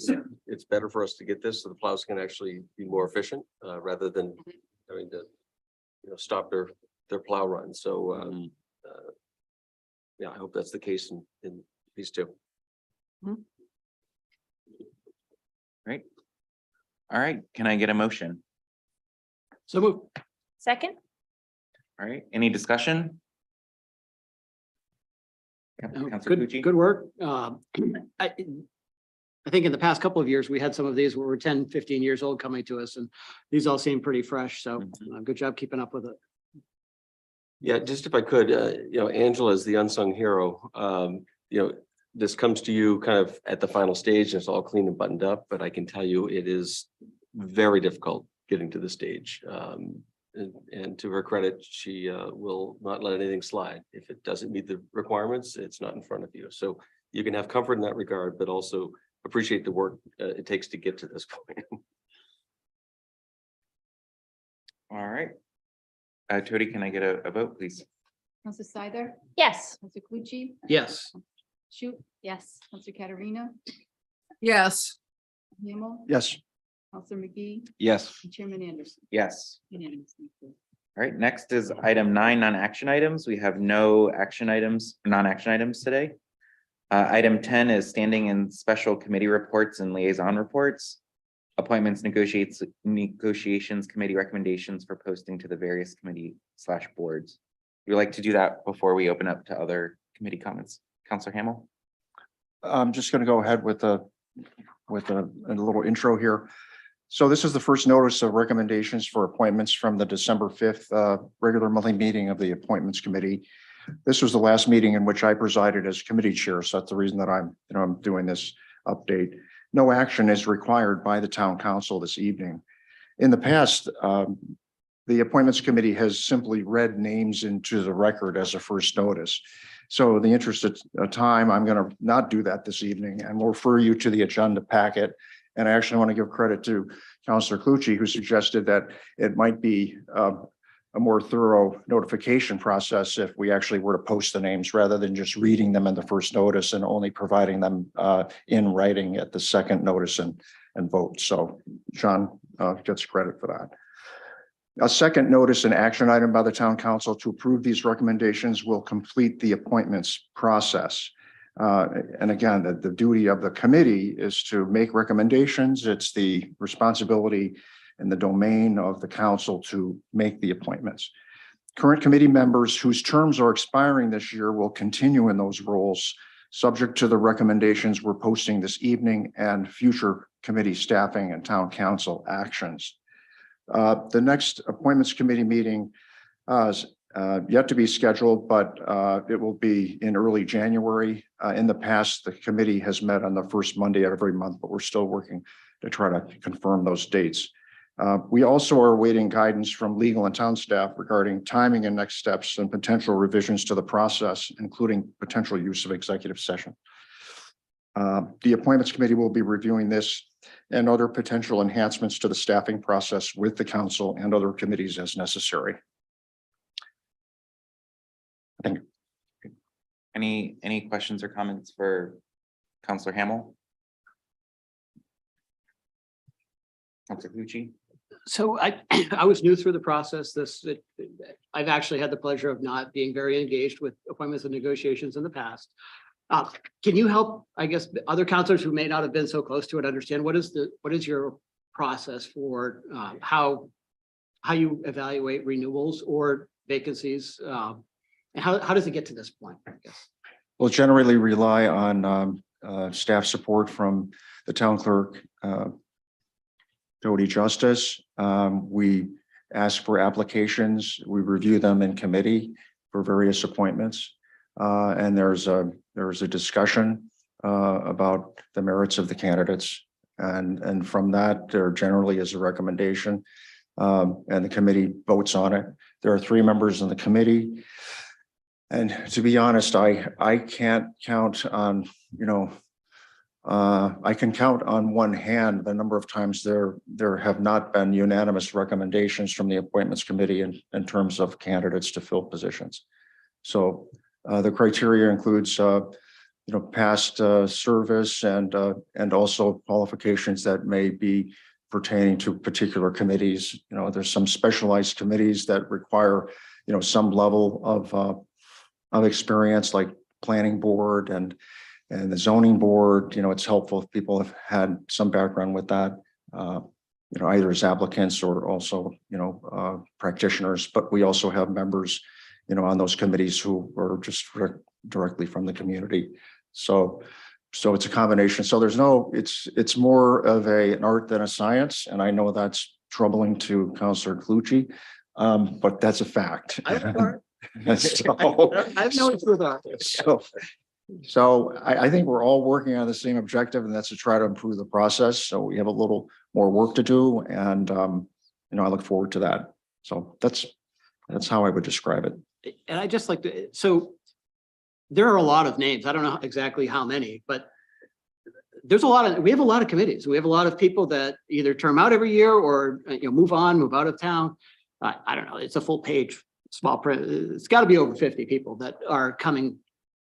it's better for us to get this so the plows can actually be more efficient rather than having to stop their plow run. So yeah, I hope that's the case in these 2. Great. All right, can I get a motion? So move. Second? All right, any discussion? Councilor Pucci? Good work. I think in the past couple of years, we had some of these where we're 10, 15 years old coming to us, and these all seem pretty fresh. So good job keeping up with it. Yeah, just if I could, Angela is the unsung hero. This comes to you kind of at the final stage, and it's all clean and buttoned up, but I can tell you it is very difficult getting to the stage. And to her credit, she will not let anything slide. If it doesn't meet the requirements, it's not in front of you. So you can have comfort in that regard, but also appreciate the work it takes to get to this point. All right. Tody, can I get a vote, please? Counselor Seider, Yes. Counselor Clucci, Yes. Shoot, yes, Counselor Katerina, Yes. Hamel, Yes. Counselor McGee, Yes. and Chairman Anderson. Yes. Unanimous. Thank you. All right, next is item 9, non-action items. We have no action items, non-action items today. Item 10 is standing and special committee reports and liaison reports. Appointments, negotiations, committee recommendations for posting to the various committee/boards. We'd like to do that before we open up to other committee comments. Counselor Hamel? I'm just going to go ahead with a little intro here. So this is the first notice of recommendations for appointments from the December 5th regular monthly meeting of the Appointments Committee. This was the last meeting in which I presided as committee chair. So that's the reason that I'm doing this update. No action is required by the town council this evening. In the past, the Appointments Committee has simply read names into the record as a first notice. So in the interest of time, I'm going to not do that this evening and we'll refer you to the agenda packet. And I actually want to give credit to Councilor Clucci, who suggested that it might be a more thorough notification process if we actually were to post the names rather than just reading them in the first notice and only providing them in writing at the second notice and vote. So John gets credit for that. A second notice and action item by the town council to approve these recommendations will complete the appointments process. And again, the duty of the committee is to make recommendations. It's the responsibility and the domain of the council to make the appointments. Current committee members whose terms are expiring this year will continue in those roles subject to the recommendations we're posting this evening and future committee staffing and town council actions. The next appointments committee meeting is yet to be scheduled, but it will be in early January. In the past, the committee has met on the first Monday of every month, but we're still working to try to confirm those dates. We also are awaiting guidance from legal and town staff regarding timing and next steps and potential revisions to the process, including potential use of executive session. The appointments committee will be reviewing this and other potential enhancements to the staffing process with the council and other committees as necessary. Thank you. Any questions or comments for Counselor Hamel? Counselor Clucci? So I was new through the process. I've actually had the pleasure of not being very engaged with appointments and negotiations in the past. Can you help, I guess, other counselors who may not have been so close to it understand what is your process for how you evaluate renewals or vacancies? And how does it get to this point, I guess? We'll generally rely on staff support from the town clerk, Jody Justice. We ask for applications. We review them in committee for various appointments. And there's a discussion about the merits of the candidates. And from that, there generally is a recommendation and the committee votes on it. There are 3 members in the committee. And to be honest, I can't count on, I can count on one hand the number of times there have not been unanimous recommendations from the appointments committee in terms of candidates to fill positions. So the criteria includes, past service and also qualifications that may be pertaining to particular committees. There's some specialized committees that require, some level of experience, like planning board and the zoning board. It's helpful if people have had some background with that, either as applicants or also, practitioners. But we also have members, on those committees who are just directly from the community. So it's a combination. So it's more of an art than a science. And I know that's troubling to Councillor Clucci, but that's a fact. I have no issue with that. So I think we're all working on the same objective, and that's to try to improve the process. So we have a little more work to do, and I look forward to that. So that's how I would describe it. And I just like to, so there are a lot of names. I don't know exactly how many, but we have a lot of committees. We have a lot of people that either term out every year or, move out of town. I don't know. It's a full page, small print. It's got to be over 50 people that are coming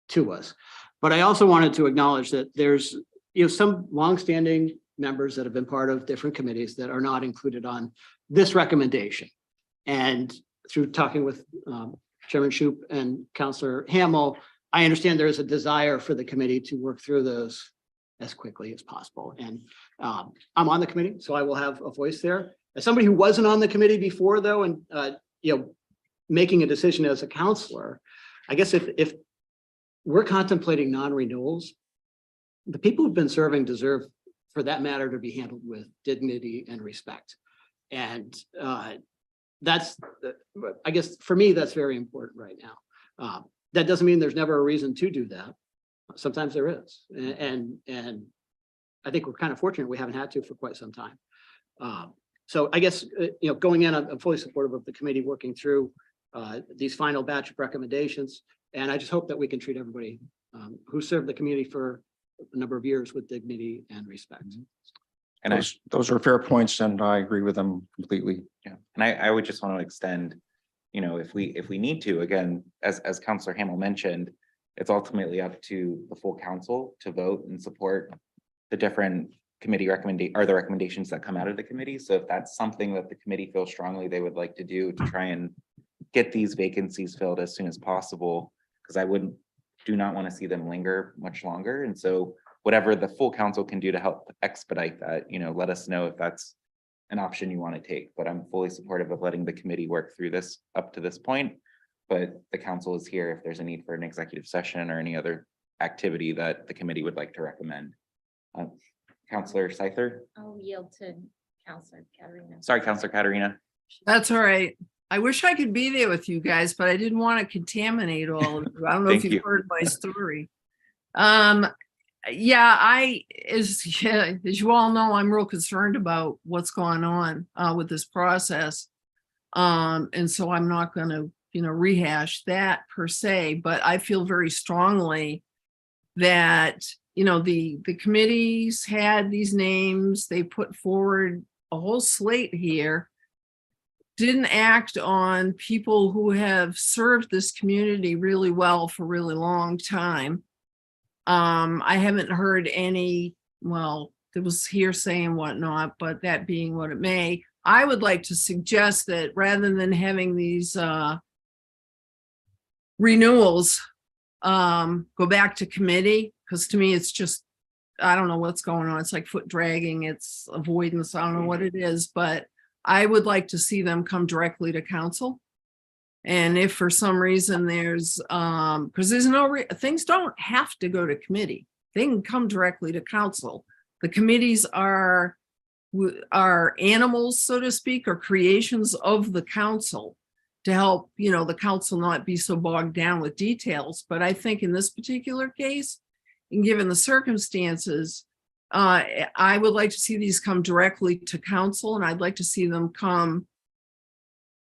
to us. But I also wanted to acknowledge that there's, some longstanding members that have been part of different committees that are not included on this recommendation. And through talking with Chairman Shoup and Councillor Hamel, I understand there is a desire for the committee to work through those as quickly as possible. And I'm on the committee, so I will have a voice there. As somebody who wasn't on the committee before, though, and making a decision as a counselor, I guess if we're contemplating non-renewals, the people who've been serving deserve, for that matter, to be handled with dignity and respect. And that's, I guess, for me, that's very important right now. That doesn't mean there's never a reason to do that. Sometimes there is. And I think we're kind of fortunate we haven't had to for quite some time. So I guess, going in, I'm fully supportive of the committee working through these final batch of recommendations. And I just hope that we can treat everybody who served the community for a number of years with dignity and respect. And those are fair points, and I agree with them completely. Yeah, and I would just want to extend, if we need to, again, as Councillor Hamel mentioned, it's ultimately up to the full council to vote and support the different committee the recommendations that come out of the committee. So if that's something that the committee feels strongly they would like to do to try and get these vacancies filled as soon as possible, because I do not want to see them linger much longer. And so whatever the full council can do to help expedite that, let us know if that's an option you want to take. But I'm fully supportive of letting the committee work through this up to this point. But the council is here if there's a need for an executive session or any other activity that the committee would like to recommend. Counselor Scyther, I'll yield to Counselor Katarina. sorry, Counselor Katarina. That's all right. I wish I could be there with you guys, but I didn't want to contaminate all of you. I don't know if Thank you've you. heard my story. Yeah, as you all know, I'm real concerned about what's going on with this process. And so I'm not going to, rehash that per se, but I feel very strongly that, the committees had these names, they put forward a whole slate here, didn't act on people who have served this community really well for a really long time. I haven't heard any, well, there was hearsay and whatnot, but that being what it may, I would like to suggest that rather than having these renewals go back to committee, because to me, it's just, I don't know what's going on. It's like foot dragging, it's avoidance. I don't know what it is, but I would like to see them come directly to council. And if for some reason there's, because there's things don't have to go to committee. They can come directly to council. The committees are animals, so to speak, or creations of the council to help, the council not be so bogged down with details. But I think in this particular case, and given the circumstances, I would like to see these come directly to council, and I'd like to see them come.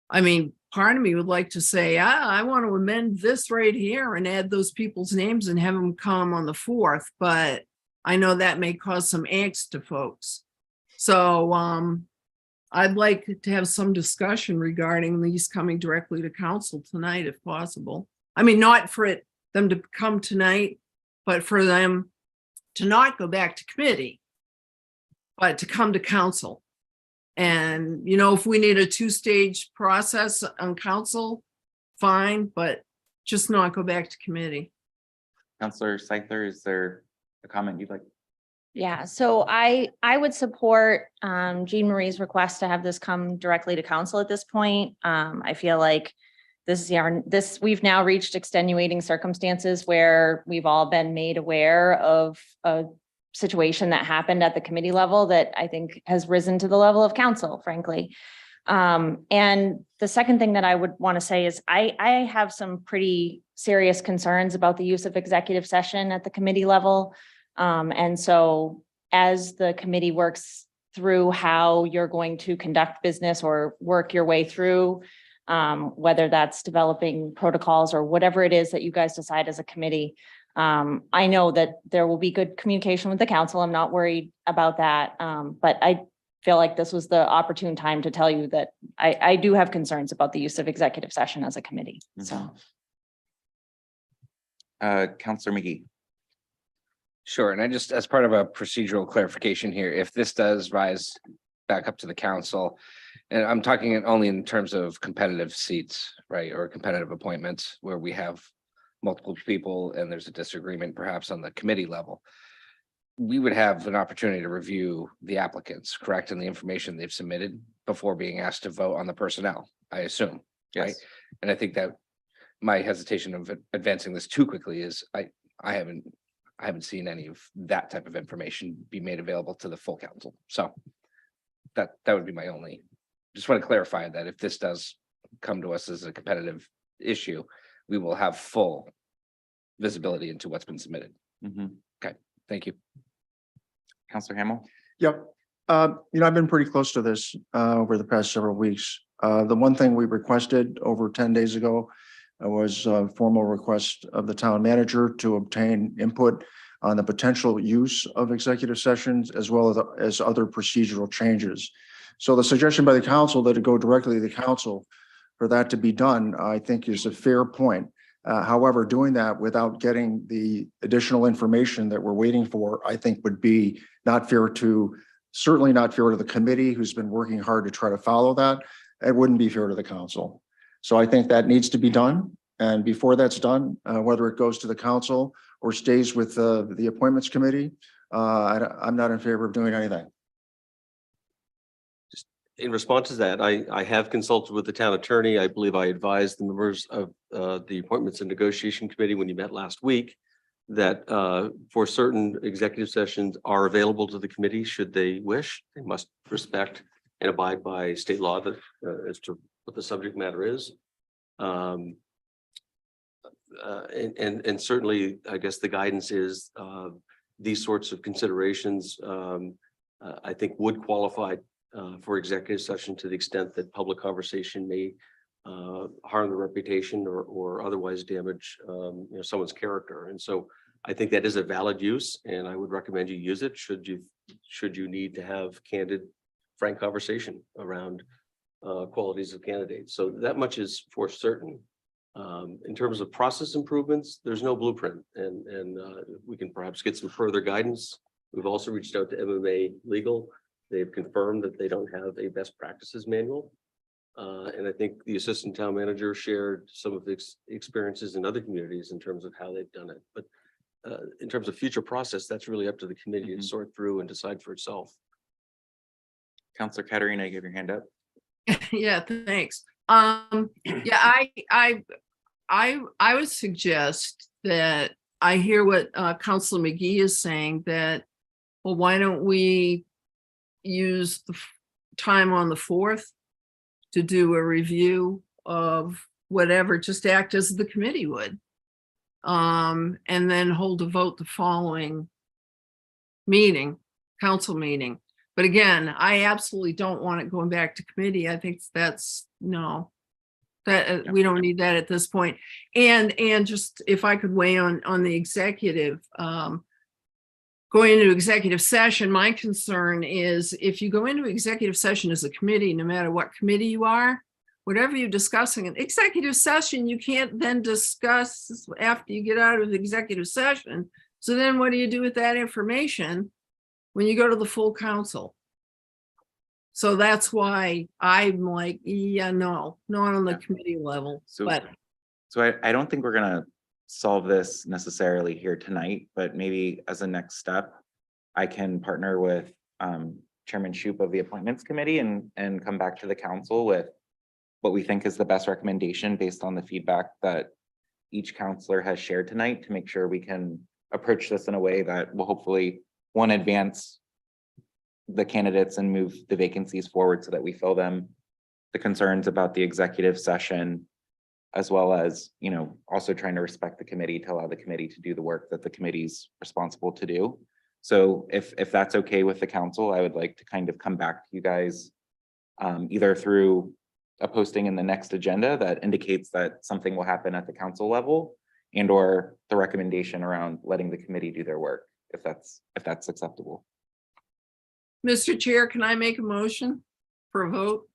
I mean, part of me would like to say, I want to amend this right here and add those people's names and have them come on the 4th, but I know that may cause some angst to folks. So I'd like to have some discussion regarding these coming directly to council tonight, if possible. I mean, not for them to come tonight, but for them to not go back to committee, but to come to council. And, if we need a 2-stage process on council, fine, but just not go back to committee. Counselor Scyther, is there a comment you'd like? Yeah, so I would support Jean Marie's request to have this come directly to council at this point. I feel like we've now reached extenuating circumstances where we've all been made aware of a situation that happened at the committee level that I think has risen to the level of council, frankly. And the second thing that I would want to say is I have some pretty serious concerns about the use of executive session at the committee level. And so as the committee works through how you're going to conduct business or work your way through, whether that's developing protocols or whatever it is that you guys decide as a committee, I know that there will be good communication with the council. I'm not worried about that. But I feel like this was the opportune time to tell you that I do have concerns about the use of executive session as a committee. So. Counselor McGee. Sure, and I just, as part of a procedural clarification here, if this does rise back up to the council, and I'm talking only in terms of competitive seats, right, or competitive appointments where we have multiple people and there's a disagreement perhaps on the committee level, we would have an opportunity to review the applicants, correct, and the information they've submitted before being asked to vote on the personnel, I assume, right? Yes. And I think that my hesitation of advancing this too quickly is I haven't seen any of that type of information be made available to the full council. So that would be my only, just want to clarify that if this does come to us as a competitive issue, we will have full visibility into what's been submitted. Okay, thank you. Counselor Hamel. Yep. I've been pretty close to this over the past several weeks. The one thing we requested over 10 days ago was a formal request of the town manager to obtain input on the potential use of executive sessions as well as other procedural changes. So the suggestion by the council that it go directly to the council for that to be done, I think is a fair point. However, doing that without getting the additional information that we're waiting for, I think would be certainly not fair to the committee who's been working hard to try to follow that. It wouldn't be fair to the council. So I think that needs to be done. And before that's done, whether it goes to the council or stays with the appointments committee, I'm not in favor of doing anything. In response to that, I have consulted with the town attorney. I believe I advised the members of the Appointments and Negotiation Committee when you met last week that for certain executive sessions are available to the committee should they wish. They must respect and abide by state law that as to what the subject matter is. And certainly, I guess the guidance is these sorts of considerations I think would qualify for executive session to the extent that public conversation may harm the reputation or otherwise damage someone's character. And so I think that is a valid use, and I would recommend you use it should you need to have candid, frank conversation around qualities of candidates. So that much is for certain. In terms of process improvements, there's no blueprint, and we can perhaps get some further guidance. We've also reached out to MMA Legal. They've confirmed that they don't have a best practices manual. And I think the assistant town manager shared some of the experiences in other communities in terms of how they've done it. But in terms of future process, that's really up to the committee to sort through and decide for itself. Counselor Katarina, you have your hand up. Yeah, thanks. Yeah, I would suggest that I hear what Councilor McGee is saying, that, well, why don't we use the time on the 4th to do a review of whatever, just act as the committee would. And then hold a vote the following meeting, council meeting. But again, I absolutely don't want it going back to committee. I think that's no, that we don't need that at this point. And just if I could weigh on the executive, going into executive session, my concern is if you go into executive session as a committee, no matter what committee you are, whatever you're discussing in executive session, you can't then discuss after you get out of executive session. So then what do you do with that information when you go to the full council? So that's why I'm like, yeah, no, not on the committee level, So, but so I don't think we're gonna solve this necessarily here tonight, but maybe as a next step, I can partner with Chairman Shoup of the Appointments Committee and come back to the council with what we think is the best recommendation based on the feedback that each counselor has shared tonight, to make sure we can approach this in a way that will hopefully, one, advance the candidates and move the vacancies forward so that we fill them, the concerns about the executive session, as well as, you know, also trying to respect the committee to allow the committee to do the work that the committee's responsible to do. So if that's okay with the council, I would like to kind of come back to you guys either through a posting in the next agenda that indicates that something will happen at the council level, and or the recommendation around letting the committee do their work, if that's acceptable. Mr. Chair, can I make a motion for a vote?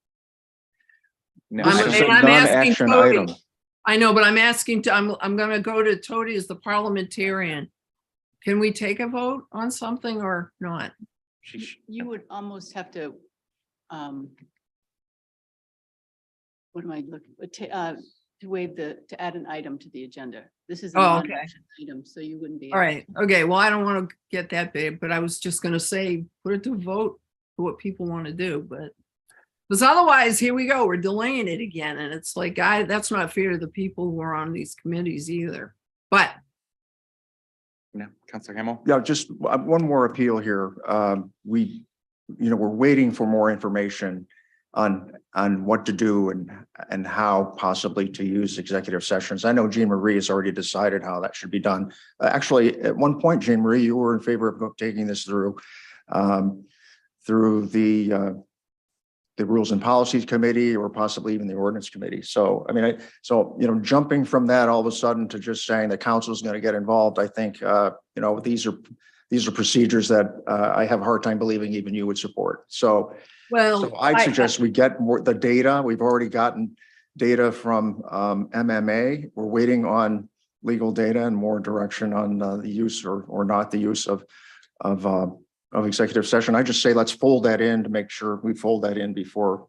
No, I'm- I This is don't- a I'm asking non-action Tony. item. I know, but I'm asking to, I'm gonna go to Tony as the parliamentarian. Can we take a vote on something or not? You would almost have to, what am I looking, to waive to add an item to the agenda. This is a Oh, okay. non-action item, so you wouldn't be. All right, okay, well, I don't want to get that big, but I was just gonna say, put it to vote for what people want to do, but. Because otherwise, here we go, we're delaying it again, and it's like, that's not fair to the people who are on these committees either, but. No, Councilor Hamel? Yeah, just one more appeal here. We're waiting for more information on what to do and how possibly to use executive sessions. I know Jean Marie has already decided how that should be done. Actually, at one point, Jean Marie, you were in favor of taking this through the Rules and Policies Committee, or possibly even the Ordinance Committee. So, I mean, jumping from that all of a sudden to just saying the council is going to get involved, I think, these are procedures that I have a hard time believing even you would support. So I'd suggest we get more the data. We've already gotten data from MMA. We're waiting on legal data and more direction on the use or not the use of executive session. I just say let's fold that in to make sure we fold that in before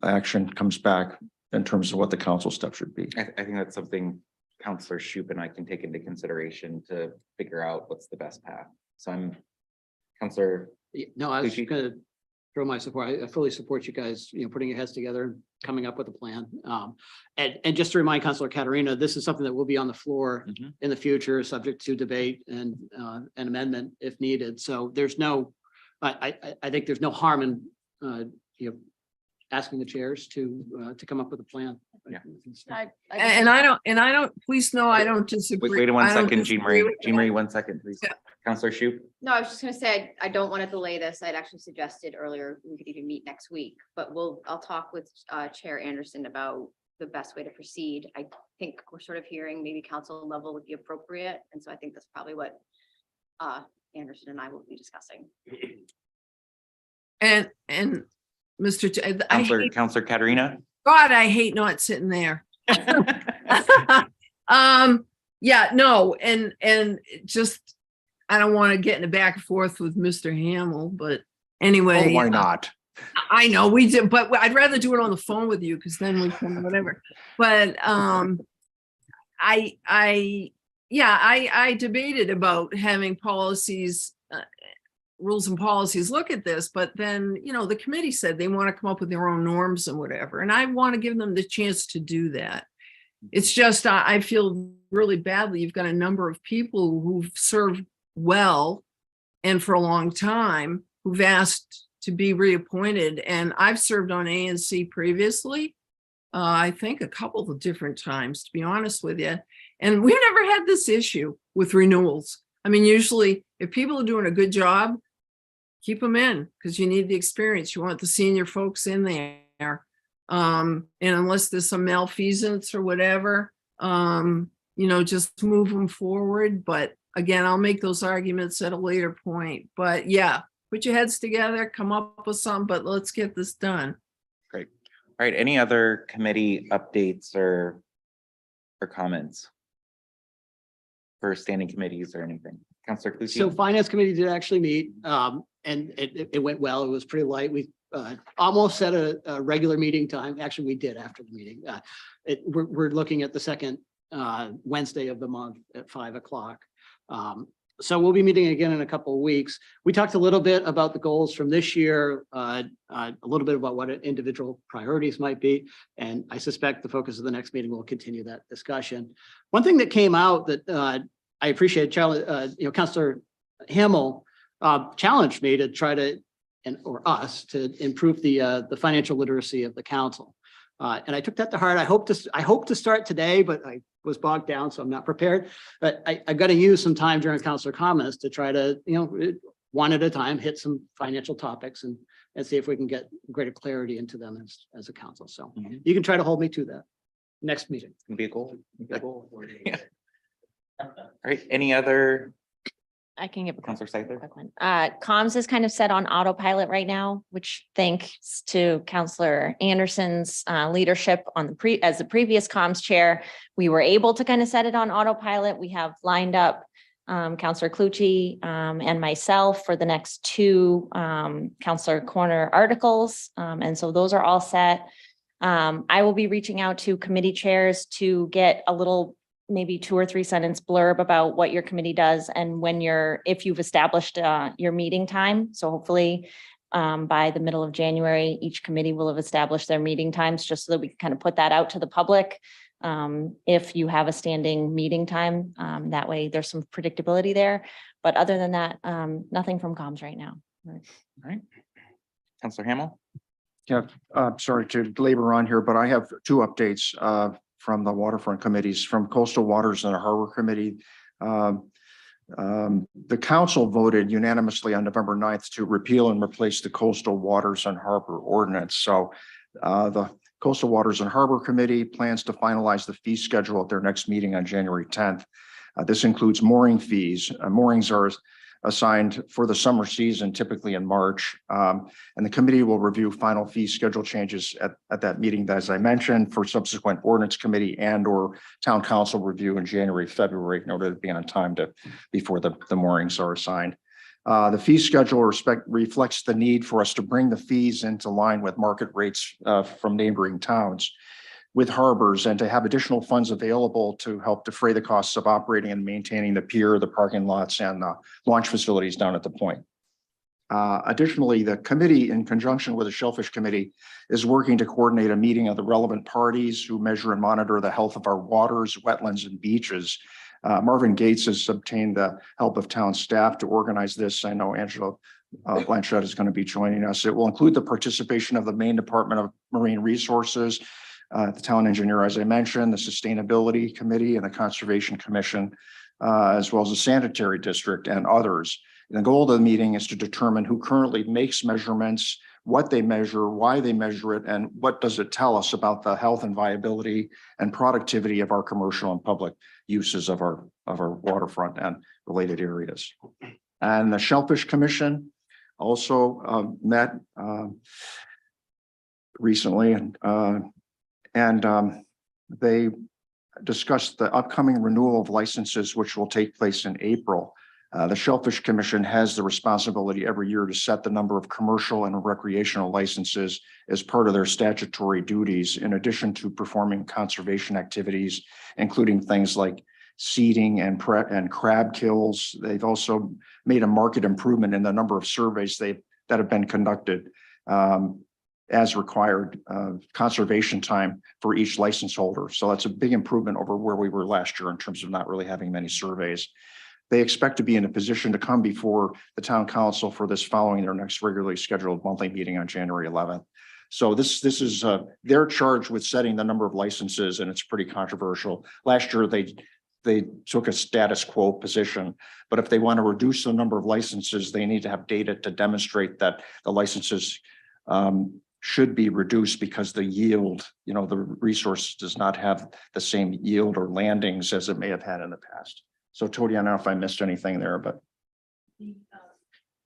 action comes back in terms of what the council step should be. I think that's something Councilor Shoup and I can take into consideration to figure out what's the best path. So I'm Councilor. No, I was Tucci? gonna throw my support. I fully support you guys, putting your heads together, coming up with a plan. And just to remind Councilor Katarina, this is something that will be on the floor Mhm. in the future, subject to debate and an amendment if needed. So there's no, I think there's no harm in, asking the chairs to come up with a plan. Yeah. And I don't, please know, I don't disagree. Wait one I don't second, Jean disagree Marie. with Jean that. Marie, 1 second, please. Yeah. Counselor Shu. No, I was just gonna say, I don't want to delay this. I'd actually suggested earlier, we could even meet next week, but I'll talk with Chair Anderson about the best way to proceed. I think we're sort of hearing maybe council level would be appropriate, and so I think that's probably what Anderson and I will be discussing. And Mr. Counselor Katarina. God, I hate not sitting there. Yeah, no, and just, I don't want to get in a back and forth with Mr. Hamel, but anyway. Oh, why not? I know we did, but I'd rather do it on the phone with you because then we can whatever. But I debated about having policies, rules and policies look at this, but then, the committee said they want to come up with their own norms and whatever. And I want to give them the chance to do that. It's just, I feel really badly. You've got a number of people who've served well and for a long time who've asked to be reappointed. And I've served on ANC previously, I think a couple of different times, to be honest with you. And we've never had this issue with renewals. I mean, usually if people are doing a good job, keep them in because you need the experience. You want the senior folks in there. And unless there's some malfeasance or whatever, just move them forward. But again, I'll make those arguments at a later point. But yeah, put your heads together, come up with something, but let's get this done. Great. All right, any other committee updates or comments for standing committees or anything? Counselor Clutie? So Finance Committee did actually meet, and it went well. It was pretty light. We almost set a regular meeting time. Actually, we did after the meeting. We're looking at the second Wednesday of the month at 5 o'clock. So we'll be meeting again in a couple of weeks. We talked a little bit about the goals from this year, a little bit about what individual priorities might be. And I suspect the focus of the next meeting will continue that discussion. One thing that came out that I appreciate, Councilor Hamel challenged me to try to, or us to improve the financial literacy of the council. And I took that to heart. I hope to start today, but I was bogged down, so I'm not prepared. But I've got to use some time during councilor comments to try to, one at a time, hit some financial topics and see if we can get greater clarity into them as a council. So you can try to hold me to that next meeting. Can be a goal. Yeah. All right, any other, I can give a Counselor Seither? quick one. Comms is kind of set on autopilot right now, which thanks to Counselor Anderson's leadership on as the previous comms chair, we were able to kind of set it on autopilot. We have lined up Counselor Clutie and myself for the next 2 Counselor Corner articles. And so those are all set. I will be reaching out to committee chairs to get a little maybe 2 or 3 sentence blurb about what your committee does and if you've established your meeting time. So hopefully by the middle of January, each committee will have established their meeting times just so that we can kind of put that out to the public. If you have a standing meeting time, that way there's some predictability there. But other than that, nothing from comms right now. All right. Counselor Hamel? Yeah, sorry to labor on here, but I have 2 updates from the waterfront committees, from Coastal Waters and the Harbor Committee. The council voted unanimously on November 9th to repeal and replace the Coastal Waters and Harbor Ordinance. So the Coastal Waters and Harbor Committee plans to finalize the fee schedule at their next meeting on January 10th. This includes mooring fees. Moorings are assigned for the summer season, typically in March. And the committee will review final fee schedule changes at that meeting, as I mentioned, for subsequent ordinance committee and or town council review in January, February, in order to be on time before the moorings are assigned. The fee schedule reflects the need for us to bring the fees into line with market rates from neighboring towns with harbors and to have additional funds available to help defray the costs of operating and maintaining the pier, the parking lots, and the launch facilities down at the point. Additionally, the committee, in conjunction with the Shellfish Committee, is working to coordinate a meeting of the relevant parties who measure and monitor the health of our waters, wetlands, and beaches. Marvin Gates has obtained the help of town staff to organize this. I know Angela Blanchett is going to be joining us. It will include the participation of the Maine Department of Marine Resources, the town engineer, as I mentioned, the Sustainability Committee and the Conservation Commission, as well as the Sanitary District and others. And the goal of the meeting is to determine who currently makes measurements, what they measure, why they measure it, and what does it tell us about the health and viability and productivity of our commercial and public uses of our waterfront and related areas. And the Shellfish Commission also met recently, and they discussed the upcoming renewal of licenses, which will take place in April. The Shellfish Commission has the responsibility every year to set the number of commercial and recreational licenses as part of their statutory duties, in addition to performing conservation activities, including things like seeding and crab kills. They've also made a marked improvement in the number of surveys that have been conducted as required conservation time for each license holder. So that's a big improvement over where we were last year in terms of not really having many surveys. They expect to be in a position to come before the town council for this following their next regularly scheduled monthly meeting on January 11th. So this is they're charged with setting the number of licenses, and it's pretty controversial. Last year, they took a status quo position, but if they want to reduce the number of licenses, they need to have data to demonstrate that the licenses should be reduced because the yield, the resource does not have the same yield or landings as it may have had in the past. So Tony, I don't know if I missed anything there, but. The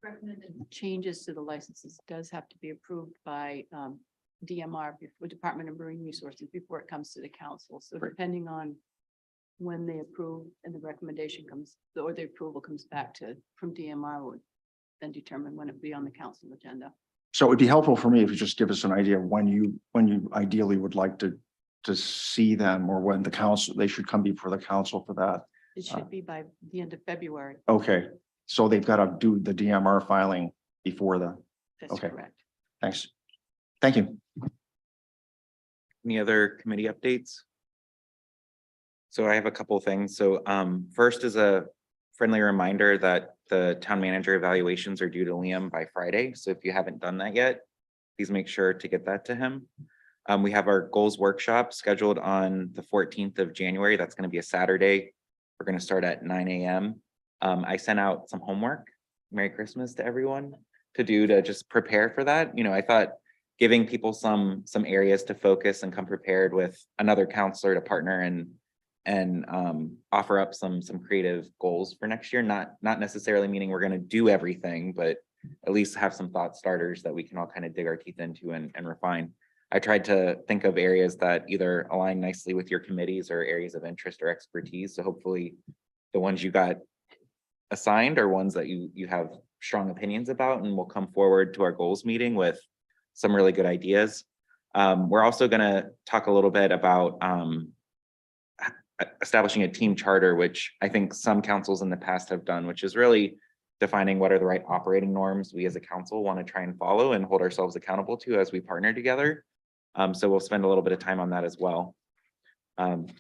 recommended changes to the licenses does have to be approved by DMR, Department of Marine Resources, before it comes to the council. So depending on when they approve and the recommendation comes, or the approval comes back from DMR, would then determine when it be on the council agenda. So it'd be helpful for me if you just give us an idea of when you ideally would like to see them, or when they should come before the council for that. It should be by the end of February. Okay, so they've got to do the DMR filing before the, That's okay. correct. Thanks. Thank you. Any other committee updates? So I have a couple things. So first is a friendly reminder that the town manager evaluations are due to Liam by Friday. So if you haven't done that yet, please make sure to get that to him. We have our goals workshop scheduled on the 14th of January. That's going to be a Saturday. We're going to start at 9 a.m. I sent out some homework. Merry Christmas to everyone to just prepare for that. I thought giving people some areas to focus and come prepared with another counselor to partner and offer up some creative goals for next year. Not necessarily meaning we're going to do everything, but at least have some thought starters that we can all kind of dig our teeth into and refine. I tried to think of areas that either align nicely with your committees or areas of interest or expertise. So hopefully the ones you got assigned are ones that you have strong opinions about, and we'll come forward to our goals meeting with some really good ideas. We're also going to talk a little bit about establishing a team charter, which I think some councils in the past have done, which is really defining what are the right operating norms we as a council want to try and follow and hold ourselves accountable to as we partner together. So we'll spend a little bit of time on that as well.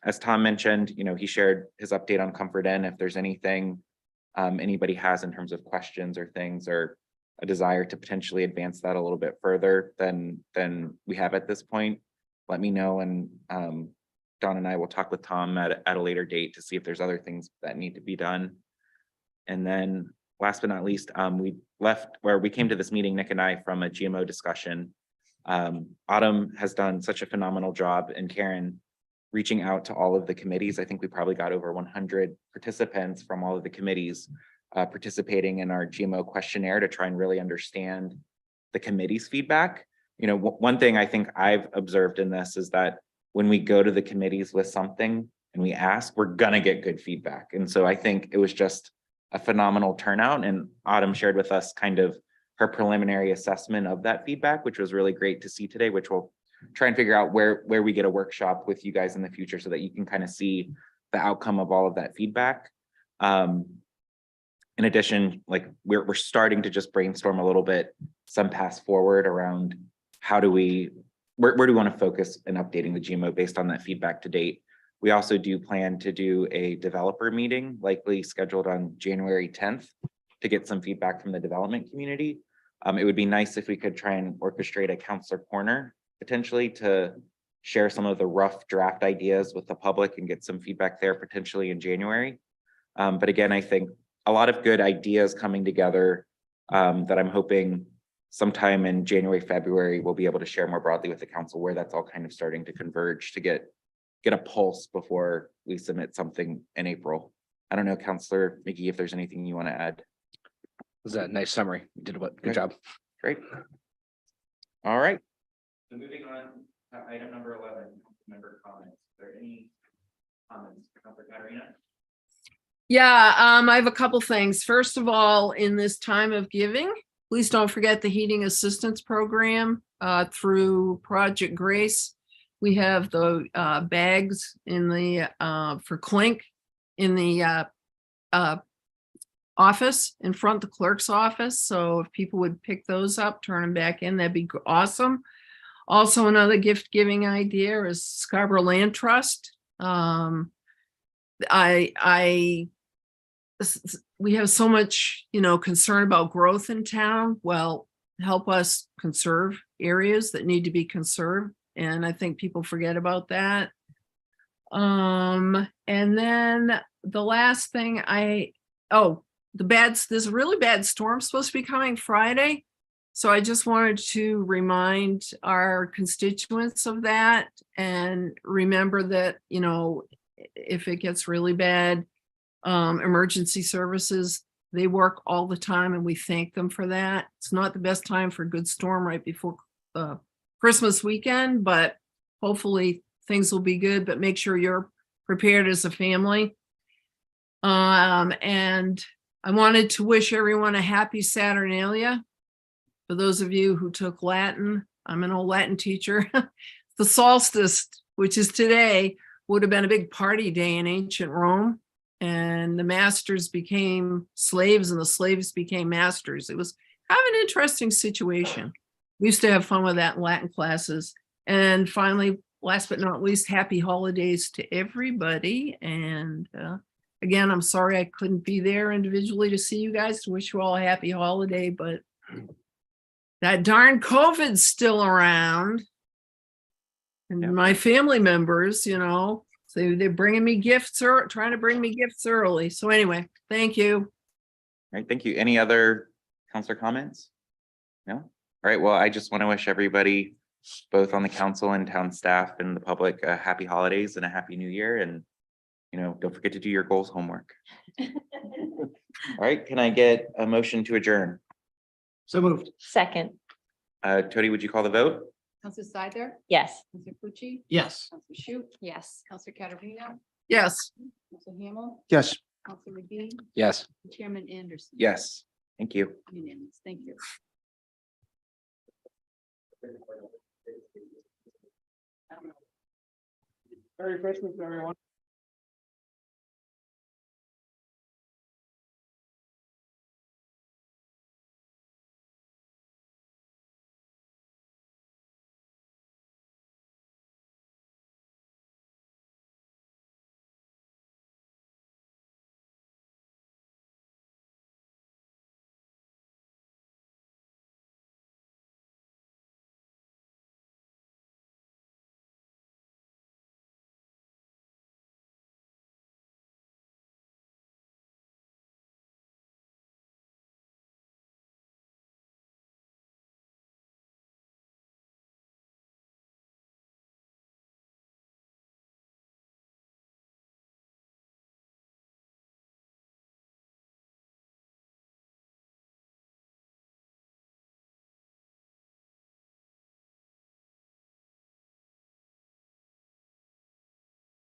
As Tom mentioned, he shared his update on Comfort Inn. If there's anything anybody has in terms of questions or things, or a desire to potentially advance that a little bit further than we have at this point, let me know. And Dawn and I will talk with Tom at a later date to see if there's other things that need to be done. And then last but not least, we came to this meeting, Nick and I, from a GMO discussion. Autumn has done such a phenomenal job, and Karen, reaching out to all of the committees. I think we probably got over 100 participants from all of the committees participating in our GMO questionnaire to try and really understand the committee's feedback. One thing I think I've observed in this is that when we go to the committees with something and we ask, we're gonna get good feedback. And so I think it was just a phenomenal turnout, and Autumn shared with us kind of her preliminary assessment of that feedback, which was really great to see today, which we'll try and figure out where we get a workshop with you guys in the future so that you can kind of see the outcome of all of that feedback. in addition, like we're starting to just brainstorm a little bit, some paths forward around how do we, where do we want to focus in updating the GMO based on that feedback to date. We also do plan to do a developer meeting, likely scheduled on January 10th, to get some feedback from the development community. It would be nice if we could try and orchestrate a counselor corner potentially to share some of the rough draft ideas with the public and get some feedback there potentially in January. But again, I think a lot of good ideas coming together that I'm hoping sometime in January, February, we'll be able to share more broadly with the council where that's all kind of starting to converge to get a pulse before we submit something in April. I don't know, Councillor McGee, if there's anything you want to add. Was that a nice summary? You did what? Good job. Great. All right. So moving on to item number 11, member comments. Are there any comments, Councilor Katarina? Yeah, I have a couple things. First of all, in this time of giving, please don't forget the heating assistance program through Project Grace. We have the bags in the for Clink in the office in front of the clerk's office. So if people would pick those up, turn them back in, that'd be awesome. Also, another gift giving idea is Scarborough Land Trust. We have so much, concern about growth in town. Well, help us conserve areas that need to be conserved. And I think people forget about that. And then the last thing there's a really bad storm supposed to be coming Friday. So I just wanted to remind our constituents of that and remember that, if it gets really bad, emergency services, they work all the time and we thank them for that. It's not the best time for a good storm right before Christmas weekend, but hopefully things will be good, but make sure you're prepared as a family. And I wanted to wish everyone a happy Saturnalia. For those of you who took Latin, I'm an old Latin teacher. The solstice, which is today, would have been a big party day in ancient Rome. And the masters became slaves and the slaves became masters. It was kind of an interesting situation. We used to have fun with that in Latin classes. And finally, last but not least, happy holidays to everybody. And again, I'm sorry I couldn't be there individually to see you guys, to wish you all a happy holiday, but that darn COVID's still around. And my family members, so they're bringing me gifts or trying to bring me gifts early. So anyway, thank you. All right, thank you. Any other councilor comments? No? All right, well, I just want to wish everybody, both on the council and town staff and the public, happy holidays and a happy new year. And, don't forget to do your goals homework. All right, can I get a motion to adjourn? So moved. Second, Tody, would you call the vote? Councilor Sider, yes. Councilor Pucci, Yes. Councilor Shu, Yes. Councilor Katarina, Yes. Councilor Hamel, Yes. Councilor McGee, Yes. Chairman Anderson. Yes, thank you. Unanimous. Thank you. Merry Christmas, everyone.